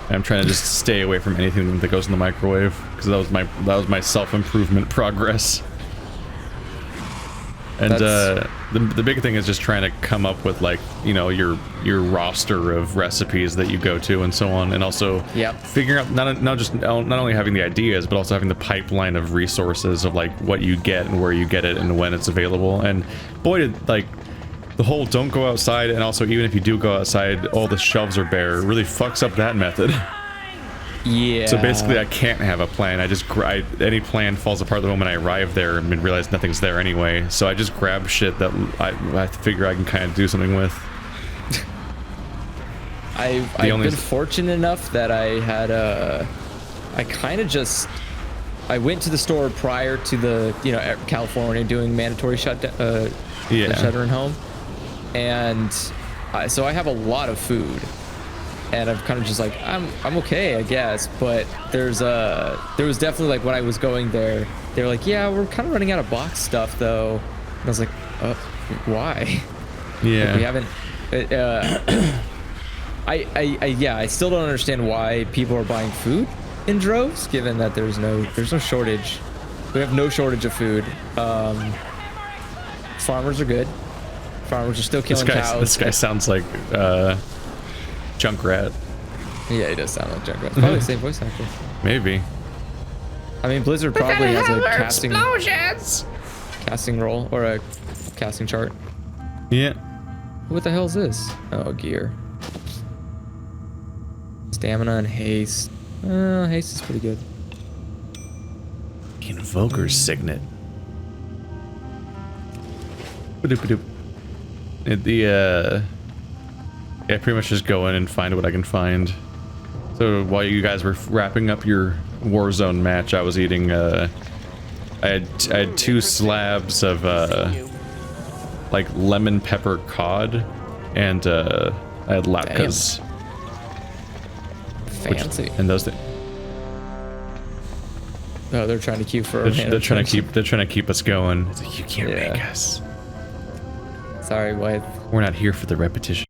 And I'm trying to just stay away from anything that goes in the microwave, because that was my self-improvement progress. And the big thing is just trying to come up with, like, you know, your roster of recipes that you go to and so on, and also figuring out not only having the ideas, but also having the pipeline of resources of like what you get and where you get it and when it's available. And boy, like the whole don't go outside, and also even if you do go outside, all the shelves are bare, really fucks up that method. Yeah. So basically, I can't have a plan. Any plan falls apart the moment I arrive there and realize nothing's there anyway. So I just grab shit that I figure I can kind of do something with. I've been fortunate enough that I had I went to the store prior to the, you know, California doing mandatory shutdown, shelter home, and so I have a lot of food. And I'm kind of just like, I'm okay, I guess. But there was definitely, like, when I was going there, they were like, yeah, we're kind of running out of box stuff though. And I was like, why? Yeah. Like, we haven't. I still don't understand why people are buying food in droves, given that there's no shortage. We have no shortage of food. Farmers are good. Farmers are still killing cows. This guy sounds like Junkrat. Yeah, he does sound like Junkrat. Probably the same voice actor. Maybe. I mean, Blizzard probably has a casting role or a casting chart. Yeah. What the hell is this? Oh, gear. Stamina and haste. Haste is pretty good. Invoker's Signet. Ba-doop-ba-doop. Yeah, pretty much just go in and find what I can find. So while you guys were wrapping up your Warzone match, I was eating, I had 2 slabs of, like lemon pepper cod, and, I had latkes. Fancy. And those things. Oh, they're trying to queue for. They're trying to keep us going. It's like, you can't make us. Sorry, wife. We're not here for the repetition.